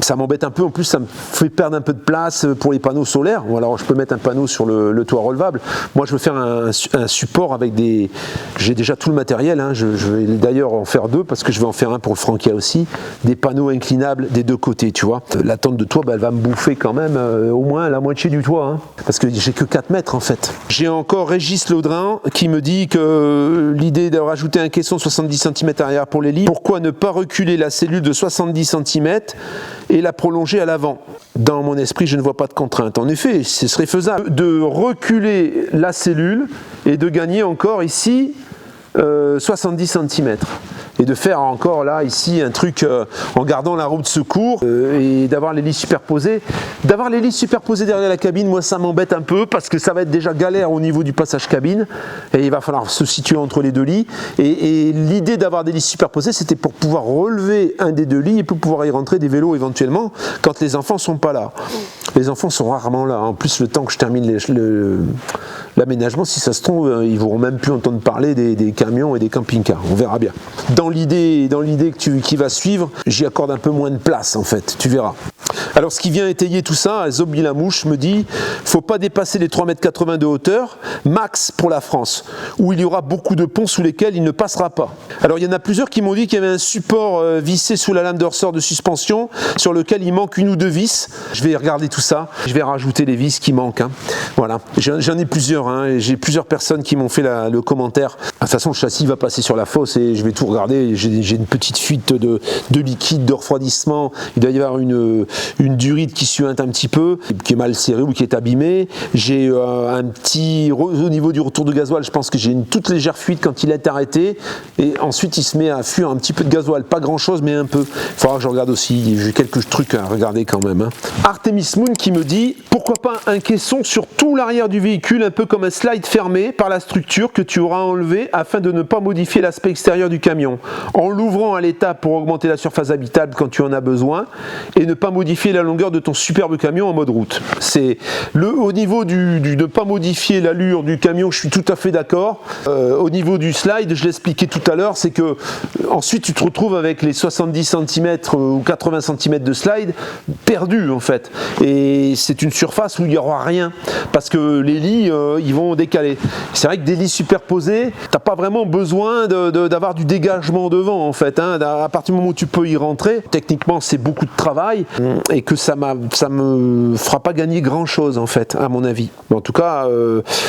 ça m'embête un peu. En plus, ça me fait perdre un peu de place pour les panneaux solaires. Ou alors je peux mettre un panneau sur le toit relevable. Moi, je veux faire un support avec des. J'ai déjà tout le matériel. Hein. Je vais d'ailleurs en faire deux parce que je vais en faire un pour le Frankia aussi. Des panneaux inclinables des deux côtés, tu vois. La tente de toit, elle va me bouffer quand même au moins la moitié du toit. Hein. Parce que j'ai que 4 mètres en fait. J'ai encore Régis Laudrin qui me dit que l'idée de rajouter un caisson de 70 cm arrière pour les lits, pourquoi ne pas reculer la cellule de 70 cm et la prolonger à l'avant? Dans mon esprit, je ne vois pas de contrainte. En effet, ce serait faisable de reculer la cellule et de gagner encore ici 70 cm. Et de faire encore là, ici, un truc en gardant la roue de secours et d'avoir les lits superposés. D'avoir les lits superposés derrière la cabine, moi ça m'embête un peu parce que ça va être déjà galère au niveau du passage cabine et il va falloir se situer entre les deux lits. Et l'idée d'avoir des lits superposés, c'était pour pouvoir relever un des deux lits et pour pouvoir y rentrer des vélos éventuellement quand les enfants sont pas là. Les enfants sont rarement là. En plus, le temps que je termine l'aménagement, si ça se trouve, ils ne vont même plus entendre parler des camions et des camping-cars. On verra bien. Dans l'idée qui va suivre, j'y accorde un peu moins de place en fait, tu verras. Alors ce qui vient étayer tout ça, Zobi Lamouche me dit faut pas dépasser les 3,80 m de hauteur, max pour la France, où il y aura beaucoup de ponts sous lesquels il ne passera pas. Alors il y en a plusieurs qui m'ont dit qu'il y avait un support vissé sous la lame de ressort de suspension sur lequel il manque une ou deux vis. Je vais regarder tout ça, je vais rajouter les vis qui manquent. Hein. Voilà, j'en ai plusieurs, hein, et j'ai plusieurs personnes qui m'ont fait le commentaire. De toute façon le châssis va passer sur la fosse et je vais tout regarder. J'ai une petite fuite de liquide, de refroidissement. Il doit y avoir une durite qui suinte un petit peu, qui est mal serrée ou qui est abîmée. J'ai un petit, au niveau du retour de gasoil, je pense que j'ai une toute légère fuite quand il est arrêté. Et ensuite, il se met à fuir un petit peu de gasoil. Pas grand chose, mais un peu. Il faudra que je regarde aussi. J'ai quelques trucs à regarder quand même. Hein. Artemis Moon qui me dit pourquoi pas un caisson sur tout l'arrière du véhicule, un peu comme un slide fermé par la structure que tu auras enlevé afin de ne pas modifier l'aspect extérieur du camion. En l'ouvrant à l'état pour augmenter la surface habitable quand tu en as besoin et ne pas modifier la longueur de ton superbe camion en mode route. C'est au niveau de ne pas modifier l'allure du camion, je suis tout à fait d'accord. Au niveau du slide, je l'expliquais tout à l'heure, c'est que ensuite tu te retrouves avec les 70 cm ou 80 cm de slide perdus en fait. Et c'est une surface où il n'y aura rien parce que les lits ils vont décaler. C'est vrai que des lits superposés, t'as pas vraiment besoin d'avoir du dégagement devant en fait. Hein. À partir du moment où tu peux y rentrer, techniquement c'est beaucoup de travail et que ça me fera pas gagner grand chose en fait, à mon avis. Mais en tout cas,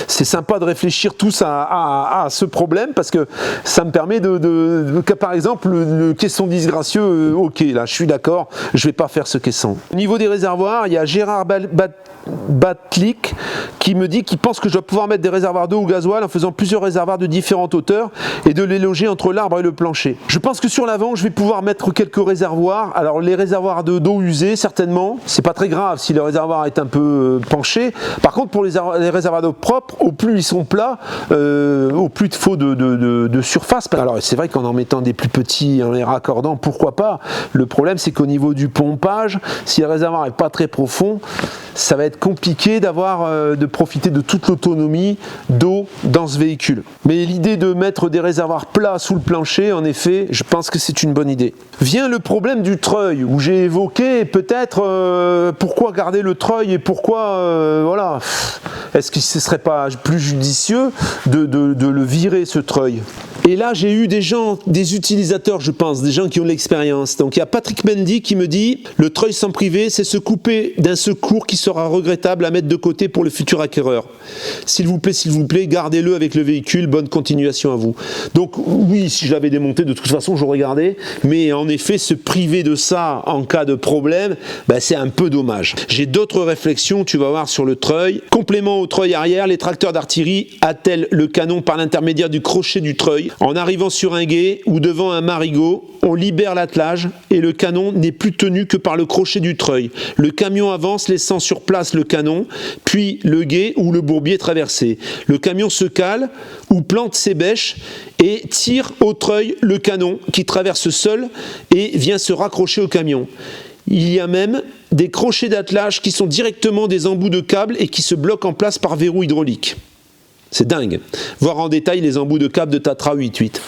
c'est sympa de réfléchir tous à ce problème parce que ça me permet par exemple, le caisson disgracieux, ok, là je suis d'accord, je vais pas faire ce caisson. Au niveau des réservoirs, il y a Gérard Batlik qui me dit qu'il pense que je dois pouvoir mettre des réservoirs d'eau ou gasoil en faisant plusieurs réservoirs de différentes hauteurs et de les loger entre l'arbre et le plancher. Je pense que sur l'avant, je vais pouvoir mettre quelques réservoirs. Alors les réservoirs d'eau usée, certainement, c'est pas très grave si le réservoir est un peu penché. Par contre, pour les réservoirs d'eau propres, au plus ils sont plats, au plus il faut de surface. Alors c'est vrai qu'en en mettant des plus petits, en les raccordant, pourquoi pas. Le problème, c'est qu'au niveau du pompage, si le réservoir n'est pas très profond, ça va être compliqué de profiter de toute l'autonomie d'eau dans ce véhicule. Mais l'idée de mettre des réservoirs plats sous le plancher, en effet, je pense que c'est une bonne idée. Vient le problème du treuil, où j'ai évoqué peut-être pourquoi garder le treuil et pourquoi, voilà, est-ce que ce ne serait pas plus judicieux de le virer ce treuil? Et là, j'ai eu des utilisateurs, je pense, des gens qui ont de l'expérience. Donc il y a Patrick Mendy qui me dit « Le treuil sans privé, c'est se couper d'un secours qui sera regrettable à mettre de côté pour le futur acquéreur. S'il vous plaît, gardez-le avec le véhicule. Bonne continuation à vous. » Donc oui, si je l'avais démonté, de toute façon, j'aurais gardé. Mais en effet, se priver de ça en cas de problème, c'est un peu dommage. J'ai d'autres réflexions, tu vas voir, sur le treuil. Complément au treuil arrière, les tracteurs d'artillerie attellent le canon par l'intermédiaire du crochet du treuil. En arrivant sur un gué ou devant un marigot, on libère l'attelage et le canon n'est plus tenu que par le crochet du treuil. Le camion avance laissant sur place le canon, puis le gué ou le bourbier traversé. Le camion se cale ou plante ses bêches et tire au treuil le canon qui traverse seul et vient se raccrocher au camion. Il y a même des crochets d'attelage qui sont directement des embouts de câbles et qui se bloquent en place par verrou hydraulique. C'est dingue. Voir en détail les embouts de câbles de Tatra 88.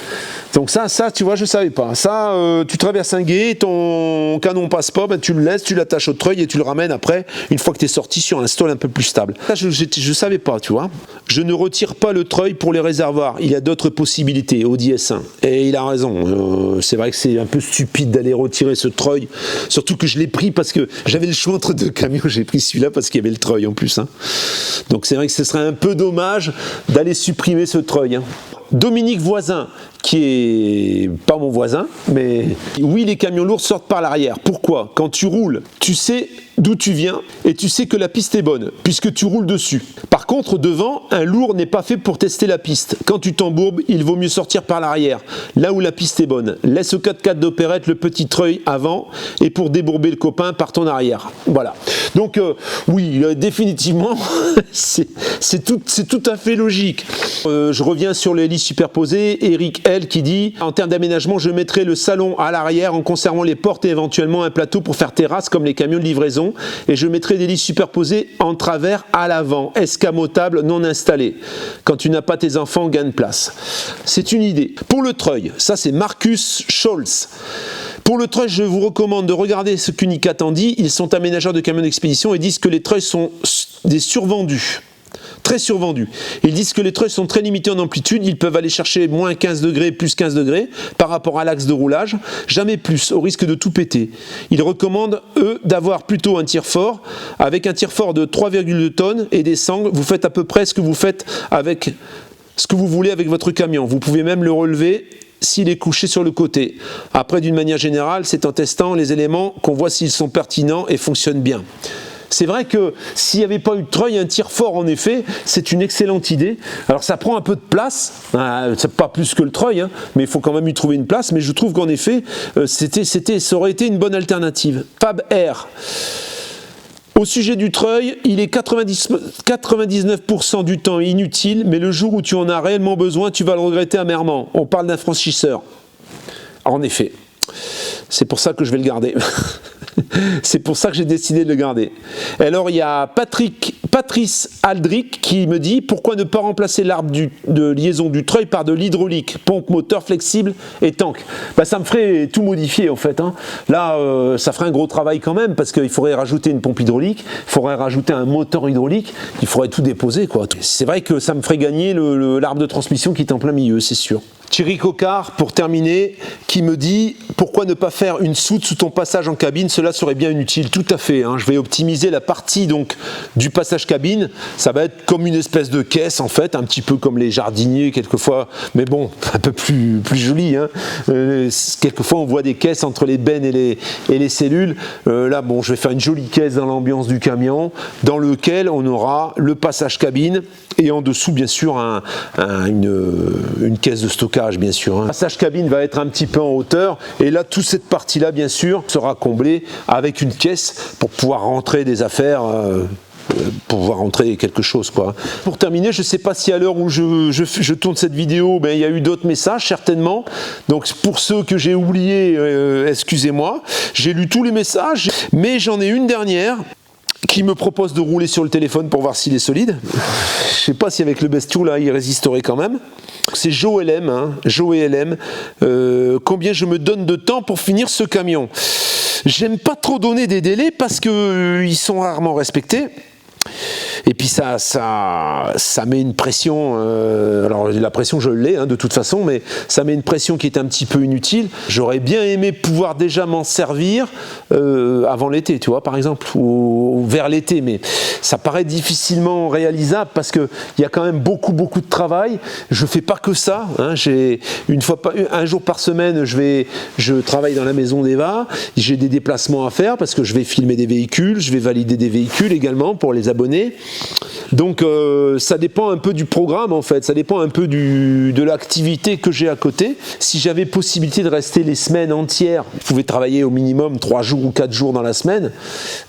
Donc ça, tu vois, je ne savais pas. Ça, tu traverses un gué, ton canon passe pas, tu le laisses, tu l'attaches au treuil et tu le ramènes après, une fois que tu es sorti sur un stall un peu plus stable. Ça, je ne savais pas, tu vois. Je ne retire pas le treuil pour les réservoirs. Il y a d'autres possibilités, Audi S1. Et il a raison. C'est vrai que c'est un peu stupide d'aller retirer ce treuil. Surtout que je l'ai pris parce que j'avais le choix entre deux camions. J'ai pris celui-là parce qu'il y avait le treuil en plus. Donc c'est vrai que ce serait un peu dommage d'aller supprimer ce treuil. Dominique Voisin, qui est pas mon voisin, mais oui, les camions lourds sortent par l'arrière. Pourquoi? Quand tu roules, tu sais d'où tu viens et tu sais que la piste est bonne, puisque tu roules dessus. Par contre, devant, un lourd n'est pas fait pour tester la piste. Quand tu t'embourbes, il vaut mieux sortir par l'arrière, là où la piste est bonne. Laisse au 4x4 d'opérette le petit treuil avant et pour débourber le copain par ton arrière. Voilà. Donc, oui, définitivement, c'est tout à fait logique. Je reviens sur les lits superposés. Eric L qui dit « En termes d'aménagement, je mettrai le salon à l'arrière en conservant les portes et éventuellement un plateau pour faire terrasse comme les camions de livraison. Et je mettrai des lits superposés en travers à l'avant, escamotables non installés. Quand tu n'as pas tes enfants, gagne place. » C'est une idée. Pour le treuil, ça c'est Marcus Scholz. Pour le treuil, je vous recommande de regarder ce qu'Unicat en dit. Ils sont aménageurs de camions d'expédition et disent que les treuils sont des survendus. Très survendus. Ils disent que les treuils sont très limités en amplitude, ils peuvent aller chercher moins 15 degrés, plus 15 degrés par rapport à l'axe de roulage, jamais plus, au risque de tout péter. Ils recommandent, eux, d'avoir plutôt un tire-fort, avec un tire-fort de 3,2 tonnes et des sangles, vous faites à peu près ce que vous faites avec ce que vous voulez avec votre camion. Vous pouvez même le relever s'il est couché sur le côté. Après, d'une manière générale, c'est en testant les éléments qu'on voit s'ils sont pertinents et fonctionnent bien. C'est vrai que s'il n'y avait pas eu de treuil, un tire-fort en effet, c'est une excellente idée. Alors ça prend un peu de place, c'est pas plus que le treuil, mais il faut quand même y trouver une place. Mais je trouve qu'en effet, ça aurait été une bonne alternative. Fab R. Au sujet du treuil, il est 99% du temps inutile, mais le jour où tu en as réellement besoin, tu vas le regretter amèrement. On parle d'un franchisseur. En effet, c'est pour ça que je vais le garder. C'est pour ça que j'ai décidé de le garder. Alors il y a Patrick Patrice Aldric qui me dit pourquoi ne pas remplacer l'arbre de liaison du treuil par de l'hydraulique, pompe, moteur flexible et tank. Bah, ça me ferait tout modifier en fait. Hein. Là, ça ferait un gros travail quand même parce qu'il faudrait rajouter une pompe hydraulique, il faudrait rajouter un moteur hydraulique, il faudrait tout déposer, quoi. C'est vrai que ça me ferait gagner l'arbre de transmission qui est en plein milieu, c'est sûr. Thierry Cocard, pour terminer, qui me dit pourquoi ne pas faire une soute sous ton passage en cabine, cela serait bien inutile. Tout à fait, hein. Je vais optimiser la partie donc du passage cabine, ça va être comme une espèce de caisse en fait, un petit peu comme les jardiniers quelquefois, mais bon, un peu plus joli. Hein. Quelquefois on voit des caisses entre les bennes et les cellules. Là bon, je vais faire une jolie caisse dans l'ambiance du camion, dans lequel on aura le passage cabine et en dessous bien sûr une caisse de stockage. Bien sûr. Le passage cabine va être un petit peu en hauteur et là toute cette partie là bien sûr sera comblée avec une caisse pour pouvoir rentrer des affaires, pour pouvoir rentrer quelque chose quoi. Pour terminer, je ne sais pas si à l'heure où je tourne cette vidéo, il y a eu d'autres messages certainement, donc pour ceux que j'ai oubliés, excusez-moi, j'ai lu tous les messages, mais j'en ai une dernière qui me propose de rouler sur le téléphone pour voir s'il est solide. Je sais pas si avec le bestiau là il résisterait quand même. C'est Joe LM, hein, Joe LM. Combien je me donne de temps pour finir ce camion? J'aime pas trop donner des délais parce que ils sont rarement respectés. Et puis ça met une pression, alors la pression je l'ai hein, de toute façon, mais ça met une pression qui est un petit peu inutile. J'aurais bien aimé pouvoir déjà m'en servir avant l'été, tu vois, par exemple, ou vers l'été, mais ça paraît difficilement réalisable parce qu'il y a quand même beaucoup de travail. Je fais pas que ça, hein. Un jour par semaine, je travaille dans la maison d'Eva, j'ai des déplacements à faire parce que je vais filmer des véhicules, je vais valider des véhicules également pour les abonnés. Donc ça dépend un peu du programme en fait, ça dépend un peu de l'activité que j'ai à côté. Si j'avais possibilité de rester les semaines entières, je pouvais travailler au minimum 3 jours ou 4 jours dans la semaine,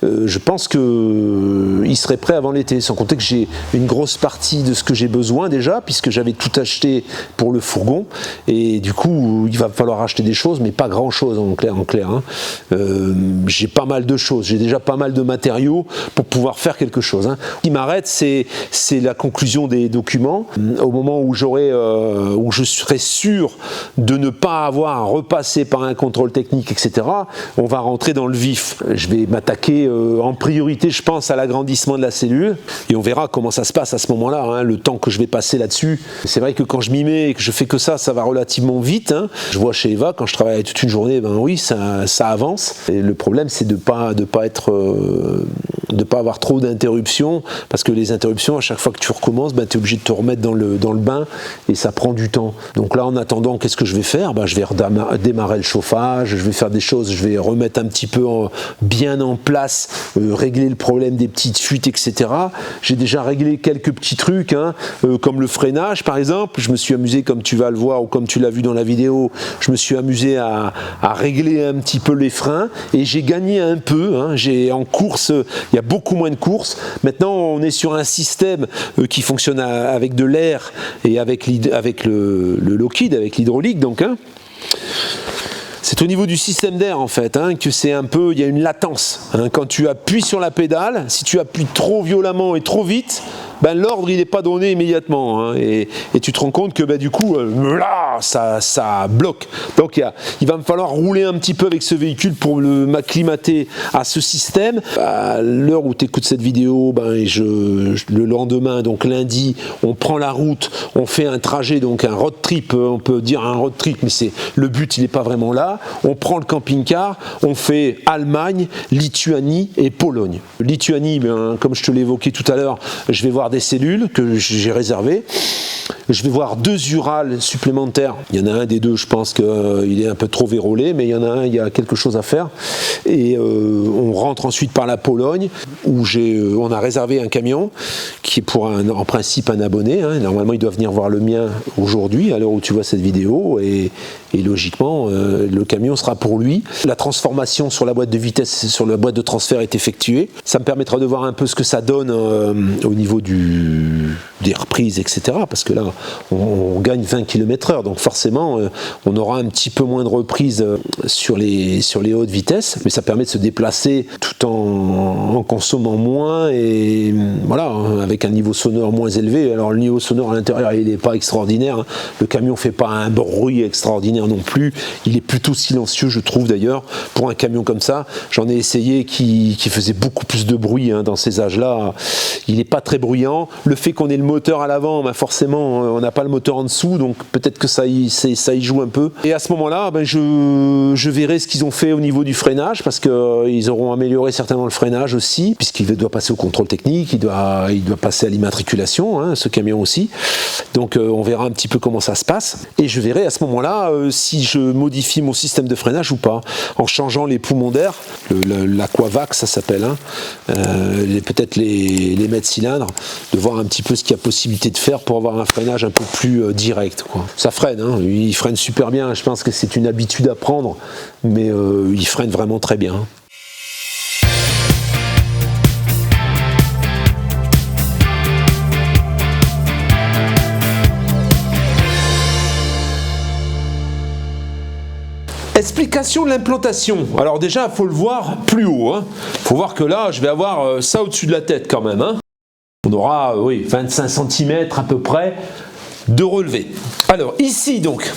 je pense qu'il serait prêt avant l'été, sans compter que j'ai une grosse partie de ce que j'ai besoin déjà, puisque j'avais tout acheté pour le fourgon, et du coup il va falloir acheter des choses, mais pas grand chose en clair. Hein. J'ai pas mal de choses, j'ai déjà pas mal de matériaux pour pouvoir faire quelque chose. Hein. Ce qui m'arrête, c'est la conclusion des documents. Au moment où je serai sûr de ne pas avoir à repasser par un contrôle technique, etc., on va rentrer dans le vif. Je vais m'attaquer en priorité, je pense, à l'agrandissement de la cellule, et on verra comment ça se passe à ce moment-là, hein, le temps que je vais passer là-dessus. C'est vrai que quand je m'y mets et que je fais que ça va relativement vite. Hein. Je vois chez Eva, quand je travaille toute une journée, oui, ça avance. Et le problème, c'est de pas avoir trop d'interruptions, parce que les interruptions, à chaque fois que tu recommences, tu es obligé de te remettre dans le bain et ça prend du temps. Donc là, en attendant, qu'est-ce que je vais faire? Je vais démarrer le chauffage, je vais faire des choses, je vais remettre un petit peu bien en place, régler le problème des petites fuites, etc. J'ai déjà réglé quelques petits trucs, hein, comme le freinage par exemple. Je me suis amusé, comme tu vas le voir ou comme tu l'as vu dans la vidéo, je me suis amusé à régler un petit peu les freins et j'ai gagné un peu. Hein. En course, il y a beaucoup moins de courses. Maintenant, on est sur un système qui fonctionne avec de l'air et avec le low-kid, avec l'hydraulique, donc. Hein. C'est au niveau du système d'air en fait, hein, que c'est un peu, il y a une latence. Hein. Quand tu appuies sur la pédale, si tu appuies trop violemment et trop vite, l'ordre il n'est pas donné immédiatement, hein, et tu te rends compte que du coup là ça bloque. Donc il va me falloir rouler un petit peu avec ce véhicule pour m'acclimater à ce système. À l'heure où tu écoutes cette vidéo, le lendemain, donc lundi, on prend la route, on fait un trajet, donc un road trip, on peut dire un road trip, mais le but il n'est pas vraiment là. On prend le camping-car, on fait Allemagne, Lituanie et Pologne. Lituanie, comme je te l'ai évoqué tout à l'heure, je vais voir des cellules que j'ai réservées. Je vais voir 2 Urals supplémentaires. Il y en a un des deux, je pense qu'il est un peu trop vérolé, mais il y en a un, il y a quelque chose à faire. Et on rentre ensuite par la Pologne, où on a réservé un camion, qui est en principe un abonné. Hein. Normalement, il doit venir voir le mien aujourd'hui, à l'heure où tu vois cette vidéo, et logiquement, le camion sera pour lui. La transformation sur la boîte de vitesse, sur la boîte de transfert est effectuée. Ça me permettra de voir un peu ce que ça donne au niveau du des reprises, etc. Parce que là, on gagne 20 km/h, donc forcément, on aura un petit peu moins de reprises sur les hautes vitesses, mais ça permet de se déplacer tout en consommant moins et voilà, avec un niveau sonore moins élevé. Alors le niveau sonore à l'intérieur, il n'est pas extraordinaire, hein. Le camion fait pas un bruit extraordinaire non plus, il est plutôt silencieux, je trouve d'ailleurs, pour un camion comme ça. J'en ai essayé qui faisait beaucoup plus de bruit, hein, dans ces âges-là. Il n'est pas très bruyant. Le fait qu'on ait le moteur à l'avant, ben forcément, on n'a pas le moteur en dessous, donc peut-être que ça y joue un peu. Et à ce moment-là, ben je verrai ce qu'ils ont fait au niveau du freinage, parce qu'ils auront amélioré certainement le freinage aussi, puisqu'il doit passer au contrôle technique, il doit passer à l'immatriculation, hein, ce camion aussi. Donc on verra un petit peu comment ça se passe. Et je verrai à ce moment-là si je modifie mon système de freinage ou pas, en changeant les poumons d'air, l'Aquavac ça s'appelle, hein, peut-être les mètres cylindres, de voir un petit peu ce qu'il y a possibilité de faire pour avoir un freinage un peu plus direct, quoi. Ça freine, hein, il freine super bien, je pense que c'est une habitude à prendre, mais il freine vraiment très bien. Explication de l'implantation. Alors déjà, il faut le voir plus haut, hein. Faut voir que là, je vais avoir ça au-dessus de la tête quand même, hein. On aura, oui, 25 cm à peu près de relevé. Alors ici donc,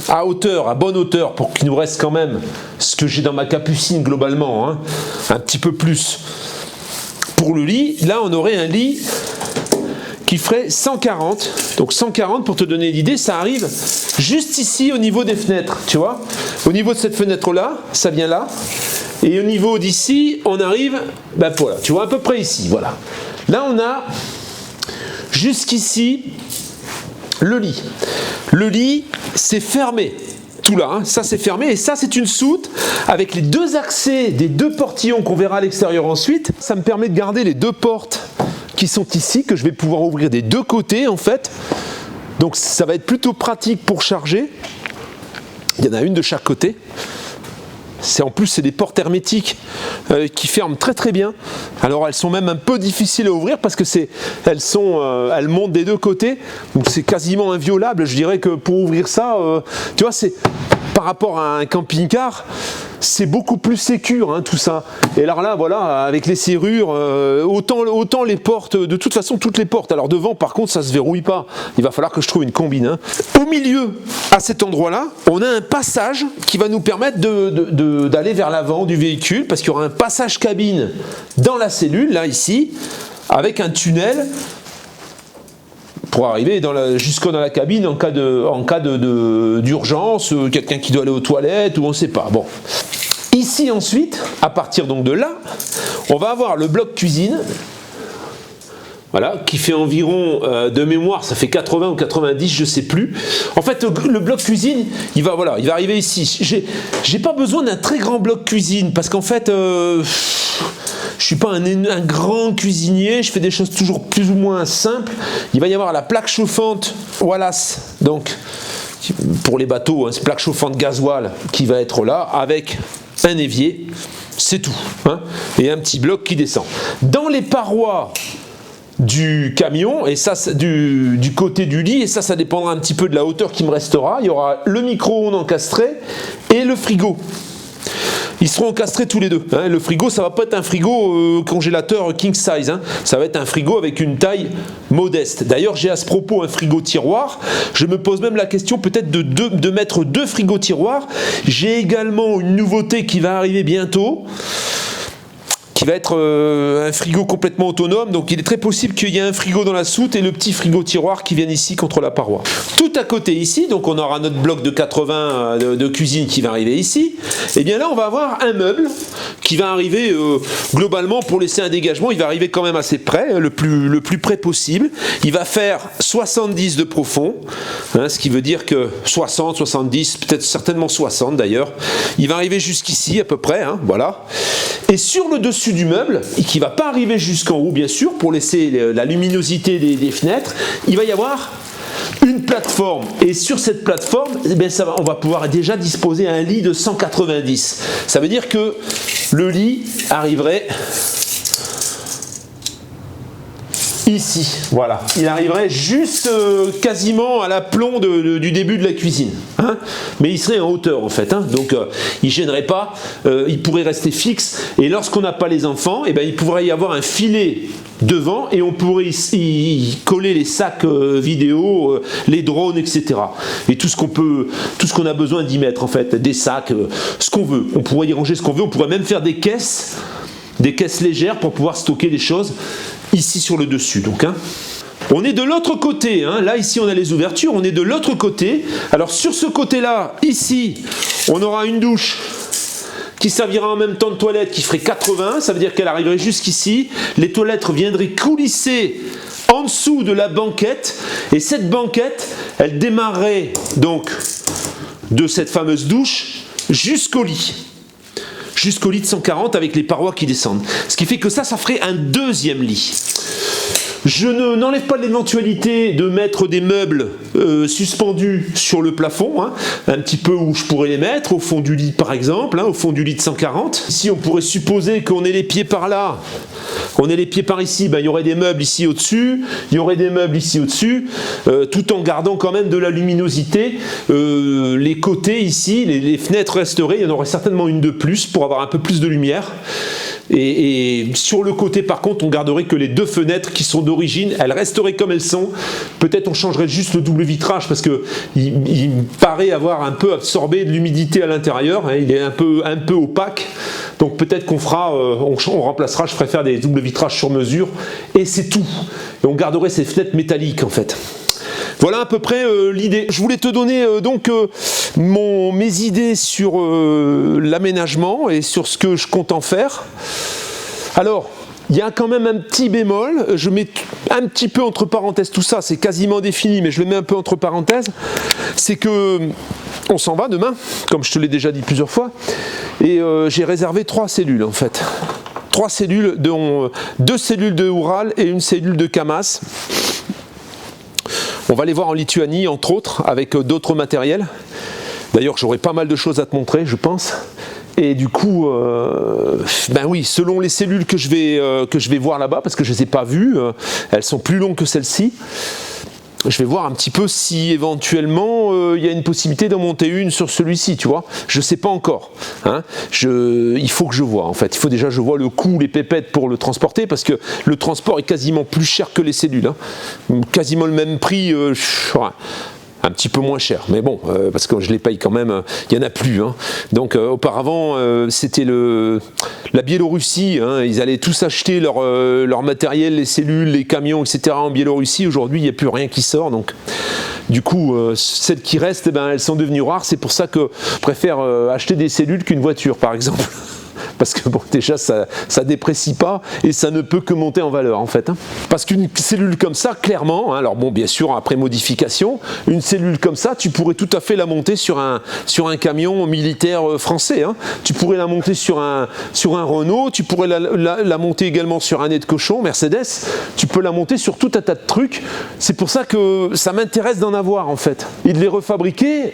à hauteur, à bonne hauteur, pour qu'il nous reste quand même ce que j'ai dans ma capucine globalement, hein, un petit peu plus pour le lit. Là, on aurait un lit qui ferait 140. Donc 140, pour te donner l'idée, ça arrive juste ici au niveau des fenêtres, tu vois. Au niveau de cette fenêtre-là, ça vient là. Et au niveau d'ici, on arrive, ben voilà, tu vois, à peu près ici, voilà. Là, on a jusqu'ici le lit. Le lit, c'est fermé. Tout là, hein, ça c'est fermé, et ça c'est une soute avec les deux accès des deux portillons qu'on verra à l'extérieur ensuite. Ça me permet de garder les deux portes qui sont ici, que je vais pouvoir ouvrir des deux côtés en fait. Donc ça va être plutôt pratique pour charger. Il y en a une de chaque côté. En plus, c'est des portes hermétiques qui ferment très très bien. Alors elles sont même un peu difficiles à ouvrir parce que elles montent des deux côtés, donc c'est quasiment inviolable. Je dirais que pour ouvrir ça, tu vois, c'est par rapport à un camping-car, c'est beaucoup plus sécure, hein, tout ça. Et alors là, voilà, avec les serrures, autant les portes, de toute façon, toutes les portes. Alors devant, par contre, ça se verrouille pas. Il va falloir que je trouve une combine, hein. Au milieu, à cet endroit-là, on a un passage qui va nous permettre d'aller vers l'avant du véhicule, parce qu'il y aura un passage cabine dans la cellule, là, ici, avec un tunnel pour arriver jusqu'à dans la cabine en cas d'urgence, quelqu'un qui doit aller aux toilettes, ou on ne sait pas. Bon. Ici ensuite, à partir donc de là, on va avoir le bloc cuisine, voilà, qui fait environ, de mémoire, ça fait 80 ou 90, je ne sais plus. En fait, le bloc cuisine, il va arriver ici. J'ai pas besoin d'un très grand bloc cuisine, parce qu'en fait, je suis pas un grand cuisinier, je fais des choses toujours plus ou moins simples. Il va y avoir la plaque chauffante Wallace, donc pour les bateaux, hein, c'est plaque chauffante gasoil qui va être là, avec un évier, c'est tout, hein, et un petit bloc qui descend. Dans les parois du camion, et ça du côté du lit, et ça dépendra un petit peu de la hauteur qui me restera, il y aura le micro-ondes encastré et le frigo. Ils seront encastrés tous les deux, hein. Le frigo, ça va pas être un frigo congélateur king size, hein. Ça va être un frigo avec une taille modeste. D'ailleurs, j'ai à ce propos un frigo tiroir. Je me pose même la question peut-être de mettre 2 frigos tiroirs. J'ai également une nouveauté qui va arriver bientôt, qui va être un frigo complètement autonome. Donc il est très possible qu'il y ait un frigo dans la soute et le petit frigo tiroir qui vienne ici contre la paroi. Tout à côté ici, donc on aura notre bloc de 80 de cuisine qui va arriver ici. Et bien là on va avoir un meuble qui va arriver globalement, pour laisser un dégagement, il va arriver quand même assez près, le plus près possible. Il va faire 70 de profond, hein, ce qui veut dire que 60, 70, peut-être certainement 60 d'ailleurs. Il va arriver jusqu'ici à peu près, hein, voilà. Et sur le dessus du meuble, et qui ne va pas arriver jusqu'en haut bien sûr, pour laisser la luminosité des fenêtres, il va y avoir une plateforme, et sur cette plateforme, eh bien, on va pouvoir déjà disposer d'un lit de 190. Ça veut dire que le lit arriverait ici, voilà. Il arriverait juste quasiment à l'aplomb du début de la cuisine, hein, mais il serait en hauteur en fait, hein, donc il gênerait pas, il pourrait rester fixe, et lorsqu'on n'a pas les enfants, eh ben, il pourrait y avoir un filet devant et on pourrait y coller les sacs vidéo, les drones, etc. Et tout ce qu'on a besoin d'y mettre en fait, des sacs, ce qu'on veut. On pourrait y ranger ce qu'on veut, on pourrait même faire des caisses légères pour pouvoir stocker des choses ici sur le dessus. Donc, hein. On est de l'autre côté, hein. Là ici on a les ouvertures, on est de l'autre côté. Alors sur ce côté-là, ici, on aura une douche qui servira en même temps de toilette, qui ferait 80, ça veut dire qu'elle arriverait jusqu'ici. Les toilettes viendraient coulisser en dessous de la banquette, et cette banquette, elle démarrerait donc de cette fameuse douche jusqu'au lit de 140 avec les parois qui descendent. Ce qui fait que ça ferait un deuxième lit. Je n'enlève pas l'éventualité de mettre des meubles suspendus sur le plafond, hein, un petit peu où je pourrais les mettre, au fond du lit par exemple, hein, au fond du lit de 140. Ici on pourrait supposer qu'on ait les pieds par là, on ait les pieds par ici, ben, il y aurait des meubles ici au-dessus, il y aurait des meubles ici au-dessus, tout en gardant quand même de la luminosité. Les côtés ici, les fenêtres resteraient, il y en aurait certainement une de plus pour avoir un peu plus de lumière. Et sur le côté par contre on garderait que les deux fenêtres qui sont d'origine, elles resteraient comme elles sont. Peut-être on changerait juste le double vitrage parce que il paraît avoir un peu absorbé de l'humidité à l'intérieur, hein, il est un peu opaque, donc peut-être qu'on fera, on remplacera, je préfère des doubles vitrages sur mesure et c'est tout, et on garderait ces fenêtres métalliques en fait. Voilà à peu près l'idée. Je voulais te donner donc mes idées sur l'aménagement et sur ce que je compte en faire. Alors, il y a quand même un petit bémol, je mets un petit peu entre parenthèses tout ça, c'est quasiment défini, mais je le mets un peu entre parenthèses, c'est que on s'en va demain, comme je te l'ai déjà dit plusieurs fois, et j'ai réservé 3 cellules en fait. 3 cellules, dont 2 cellules de Ural et une cellule de Kamaz. On va les voir en Lituanie, entre autres, avec d'autres matériels. D'ailleurs, j'aurai pas mal de choses à te montrer, je pense. Et du coup, ben oui, selon les cellules que je vais voir là-bas, parce que je ne les ai pas vues, elles sont plus longues que celles-ci. Je vais voir un petit peu si éventuellement il y a une possibilité d'en monter une sur celui-ci, tu vois. Je ne sais pas encore. Hein. Il faut que je vois, en fait. Il faut déjà que je vois le coût, les pépettes pour le transporter, parce que le transport est quasiment plus cher que les cellules. Hein. Quasiment le même prix. Un petit peu moins cher, mais bon, parce que je les paye quand même, il n'y en a plus. Hein. Donc auparavant, c'était la Biélorussie, hein, ils allaient tous acheter leur matériel, les cellules, les camions, etc. en Biélorussie. Aujourd'hui, il n'y a plus rien qui sort, donc du coup, celles qui restent, ben, elles sont devenues rares. C'est pour ça que je préfère acheter des cellules qu'une voiture, par exemple. Parce que bon, déjà ça déprécie pas et ça ne peut que monter en valeur en fait. Hein. Parce qu'une cellule comme ça, clairement, hein, alors bon, bien sûr après modification, une cellule comme ça, tu pourrais tout à fait la monter sur un camion militaire français. Hein. Tu pourrais la monter sur un Renault, tu pourrais la monter également sur un nez de cochon, Mercedes. Tu peux la monter sur tout un tas de trucs. C'est pour ça que ça m'intéresse d'en avoir en fait et de les refabriquer.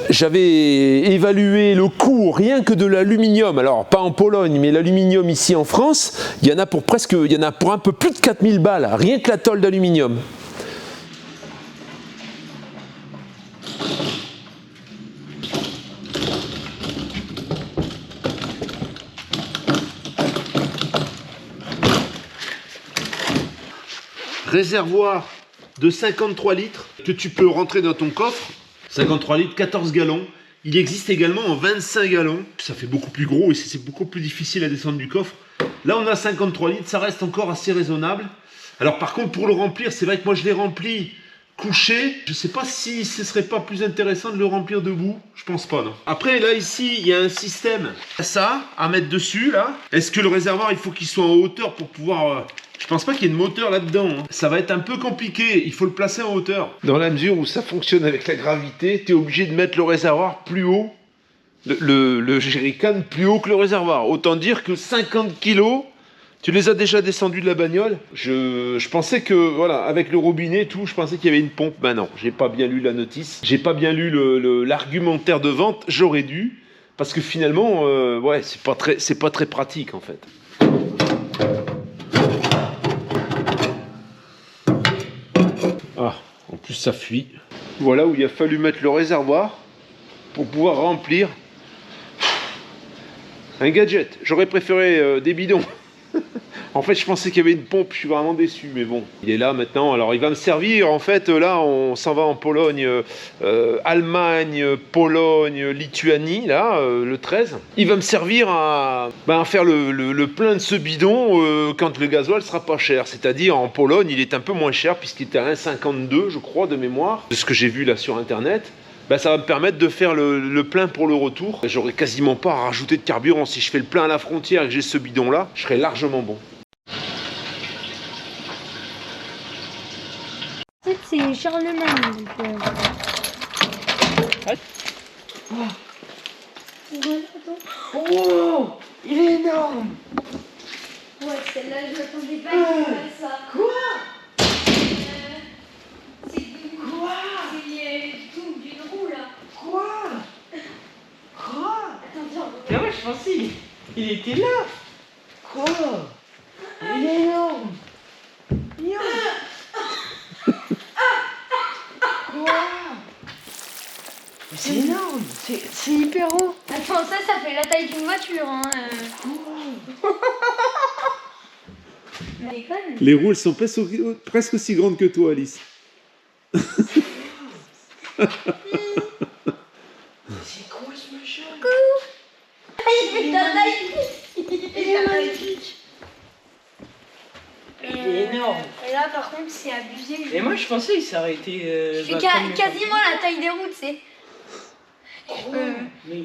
J'avais évalué le coût rien que de l'aluminium, alors pas en Pologne, mais l'aluminium ici en France, il y en a pour un peu plus de 4000 balles, rien que la tôle d'aluminium. Réservoir de 53 litres que tu peux rentrer dans ton coffre. 53 litres, 14 gallons. Il existe également en 25 gallons. Ça fait beaucoup plus gros et c'est beaucoup plus difficile à descendre du coffre. Là, on a 53 litres, ça reste encore assez raisonnable. Alors par contre, pour le remplir, c'est vrai que moi je l'ai rempli couché. Je ne sais pas si ce serait pas plus intéressant de le remplir debout. Je pense pas, non. Après, là, ici, il y a un système. Ça, à mettre dessus, là. Est-ce que le réservoir, il faut qu'il soit en hauteur pour pouvoir... Je pense pas qu'il y ait de moteur là-dedans. Hein. Ça va être un peu compliqué. Il faut le placer en hauteur. Dans la mesure où ça fonctionne avec la gravité, tu es obligé de mettre le réservoir plus haut. Le jerrycan plus haut que le réservoir. Autant dire que 50 kg, tu les as déjà descendus de la bagnole. Je pensais que, voilà, avec le robinet et tout, je pensais qu'il y avait une pompe. Ben non, j'ai pas bien lu la notice. J'ai pas bien lu l'argumentaire de vente. J'aurais dû. Parce que finalement, ouais, c'est pas très pratique en fait. ça fuit. Voilà où il a fallu mettre le réservoir pour pouvoir remplir un gadget. J'aurais préféré des bidons. En fait, je pensais qu'il y avait une pompe, je suis vraiment déçu, mais bon. Il est là maintenant, alors il va me servir, en fait, là, on s'en va en Pologne, Allemagne, Pologne, Lituanie, là, le 13. Il va me servir à faire le plein de ce bidon quand le gasoil sera pas cher. C'est-à-dire, en Pologne, il est un peu moins cher, puisqu'il est à 1,52, je crois, de mémoire, de ce que j'ai vu là sur Internet. Ça va me permettre de faire le plein pour le retour. J'aurai quasiment pas à rajouter de carburant. Si je fais le plein à la frontière et que j'ai ce bidon là, je serai largement bon. En fait, c'est Charlemagne. Oh, il est énorme. Ouais, celle-là, je m'attendais pas à ça. Quoi? C'est tout d'une roue là. Quoi? Attends. Mais moi je pensais il était là. Quoi? Il est énorme. Quoi? Mais c'est énorme. C'est hyper haut. Attends, ça fait la taille d'une voiture. Hein. Mais déconne. Les roues, elles sont presque aussi grandes que toi, Alice. C'est quoi ce machin? Il fait ta taille. Il est magnifique. Il est énorme. Et là, par contre, c'est abusé. Et moi je pensais qu'il s'arrêtait. Je fais quasiment la taille des roues, tu sais. Mais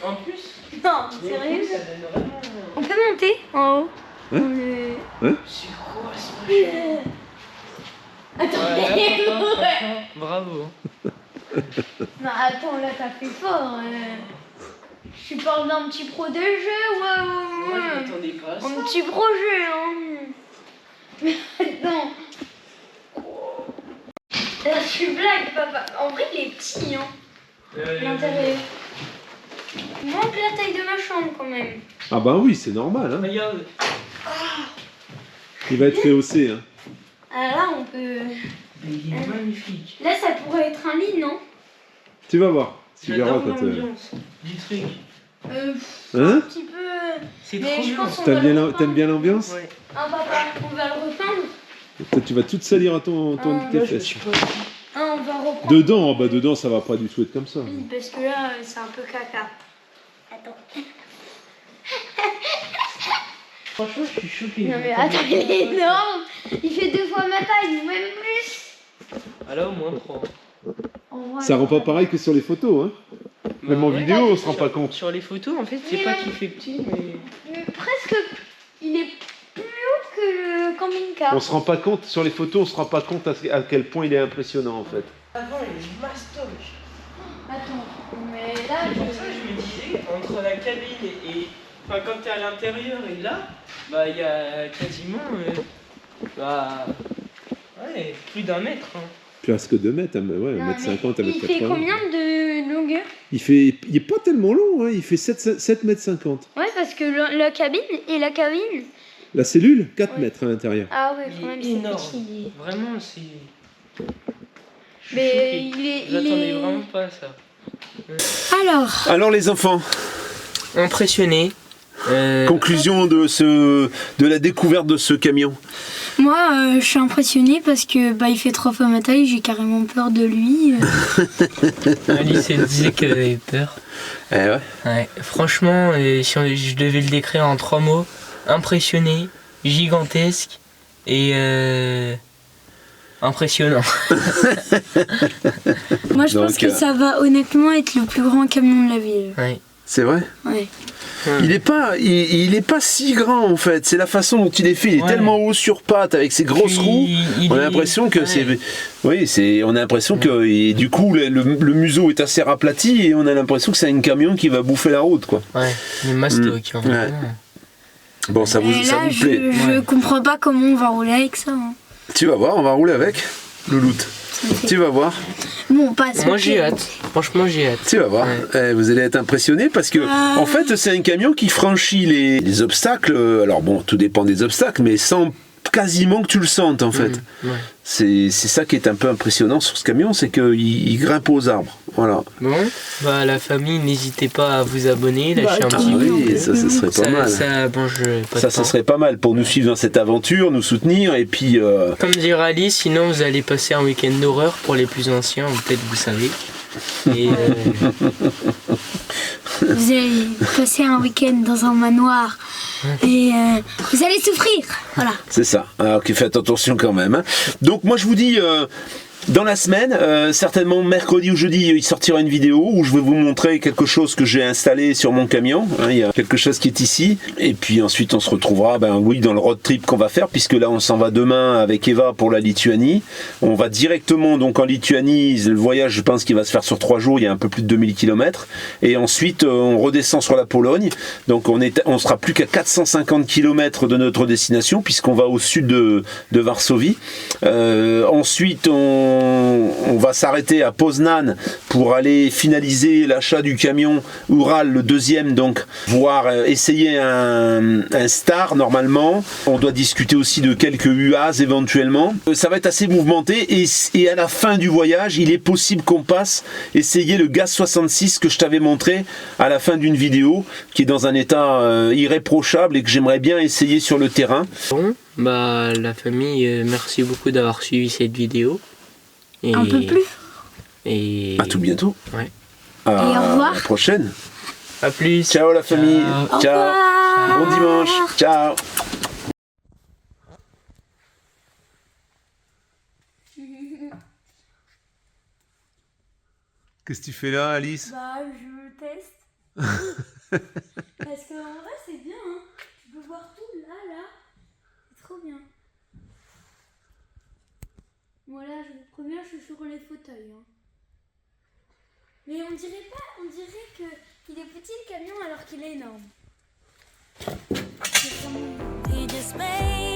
en plus, Non, les sérieux. roues, ça donne vraiment. On peut monter en haut. Hein C'est quoi ce machin? Attends, Ouais, franchement, bravo. non, attends, là, t'as fait fort. Je parle d'un petit pro de jeu, Moi je m'attendais pas à ça. Un petit projet, hein. Mais attends. Là, tu blagues, papa. En vrai, il est petit, hein. L'intérieur. Il manque la taille de ma chambre, quand même. Ah bah oui, c'est normal. Hein. Regarde. Il va être rehaussé. Hein. Ah, là, on peut... Il est magnifique. Là, ça pourrait être un lit, non? Tu vas voir. Tu verras J'adore quand... l'ambiance du truc. Hein? Un petit peu... C'est Mais trop je bien. pense qu'on va le repeindre. T'aimes bien l'ambiance? Ouais. Ah, papa, on va le repeindre. Toi, tu vas tout salir à tes Là, je fesses. suis pas. Ah, on va reprendre. Dedans, bah dedans, ça va pas du tout être comme ça. Oui, parce que là, c'est un peu caca. Attends. Franchement, je suis choqué. Non, mais attends, il est énorme. Il fait 2 fois ma taille, ou même plus. Ah là, au moins 3. En vrai, Ça rend pas pareil que sur les photos. Hein. Même en vidéo, on se rend pas compte. Sur les photos, en fait, c'est Mais pas même- qu'il fait petit, mais. Mais presque. Il est plus haut que le camping-car. On se rend pas compte, sur les photos, on se rend pas compte à quel point il est impressionnant en fait. Avant, il est mastoche. Attends, mais là, C'est pour ça que je me disais, entre la cabine et. Enfin, quand t'es à l'intérieur et là, bah, il y a quasiment. Ouais, plus d'1 mètre. Hein. Presque 2 mètres, ouais, Non, 1m50, mais il fait 1m80. combien de longueur? Il est pas tellement long, hein. Il fait 7,50 m. Ouais, parce que la cabine et la cabine. La cellule, 4 Ouais. mètres à l'intérieur. Ah ouais, Il quand même, est c'est énorme. petit. Vraiment, c'est. Je suis Mais choqué. il est. J'attendais vraiment pas à ça. Alors les enfants, Impressionné. conclusion de la découverte de ce camion. Moi, je suis impressionnée parce que il fait 3 fois ma taille, j'ai carrément peur de lui. Alice elle disait qu'elle avait peur. Eh ouais. Ouais, franchement, si je devais le décrire en 3 mots, impressionné, gigantesque et impressionnant. Moi, je pense Donc, que ça va honnêtement être le plus grand camion de la ville. Ouais. C'est vrai. Ouais. Il est pas si grand en fait. C'est la façon dont il est fait. Il est Ouais. tellement haut sur pattes avec ses grosses Puis, roues. il On a est- l'impression que ouais. on a l'impression que et du coup le museau est assez raplati et on a l'impression que c'est un camion qui va bouffer la route quoi. Ouais, le mastoc. Mm. Ouais. Bon, ça Et ça là, vous plaît. je comprends pas comment on va rouler avec ça. Hein. Tu vas voir, on va rouler avec. Louloute. Tu vas voir. Bon, pas Moi j'ai hâte, franchement j'ai hâte. Tu vas voir. Ouais. Vous allez être impressionné parce que Ah. en fait c'est un camion qui franchit les obstacles. Alors bon, tout dépend des obstacles, mais sans quasiment que tu le sentes en fait. Ouais. C'est ça qui est un peu impressionnant sur ce camion, c'est qu'il grimpe aux arbres. Voilà. Bon, bah la famille, n'hésitez pas à vous abonner, lâcher un petit Oui, ça serait pas mal. Ça mange pas de Ça pain. serait pas mal pour nous suivre dans cette aventure, nous soutenir et puis. Comme dirait Alice, sinon vous allez passer un week-end d'horreur pour les plus anciens, peut-être vous savez. Et Vous allez passer un week-end dans un manoir et vous allez souffrir. Voilà. C'est ça. Alors, ok, faites attention quand même. Hein. Donc moi je vous dis. Dans la semaine, certainement mercredi ou jeudi, il sortira une vidéo où je vais vous montrer quelque chose que j'ai installé sur mon camion. Hein, il y a quelque chose qui est ici. Et puis ensuite, on se retrouvera, dans le road trip qu'on va faire, puisque là, on s'en va demain avec Eva pour la Lituanie. On va directement donc en Lituanie. Le voyage, je pense qu'il va se faire sur 3 jours. Il y a un peu plus de 2000 km. Et ensuite, on redescend sur la Pologne. Donc on sera plus qu'à 450 km de notre destination, puisqu'on va au sud de Varsovie. Ensuite, on va s'arrêter à Poznan pour aller finaliser l'achat du camion Ural, le deuxième, donc voire essayer un Star normalement. On doit discuter aussi de quelques UAZ éventuellement. Ça va être assez mouvementé et à la fin du voyage, il est possible qu'on passe essayer le Gaz 66 que je t'avais montré à la fin d'une vidéo, qui est dans un état irréprochable et que j'aimerais bien essayer sur le terrain. bon, bah la famille, merci beaucoup d'avoir suivi cette vidéo. Et, Un peu plus. Et À tout bientôt. Ouais. Et au revoir. À la prochaine. à plus. Ciao la famille. Ciao. Au Ciao. revoir. Bon dimanche. Ciao. Qu'est-ce que tu fais là, Alice? Bah, je teste. Parce que en vrai, c'est bien. Hein. Tu peux voir tout là. C'est trop bien. Voilà, je vous préviens, je suis sur les fauteuils. Hein. Mais on dirait qu'il est petit le camion alors qu'il est énorme. C'est comme... He just made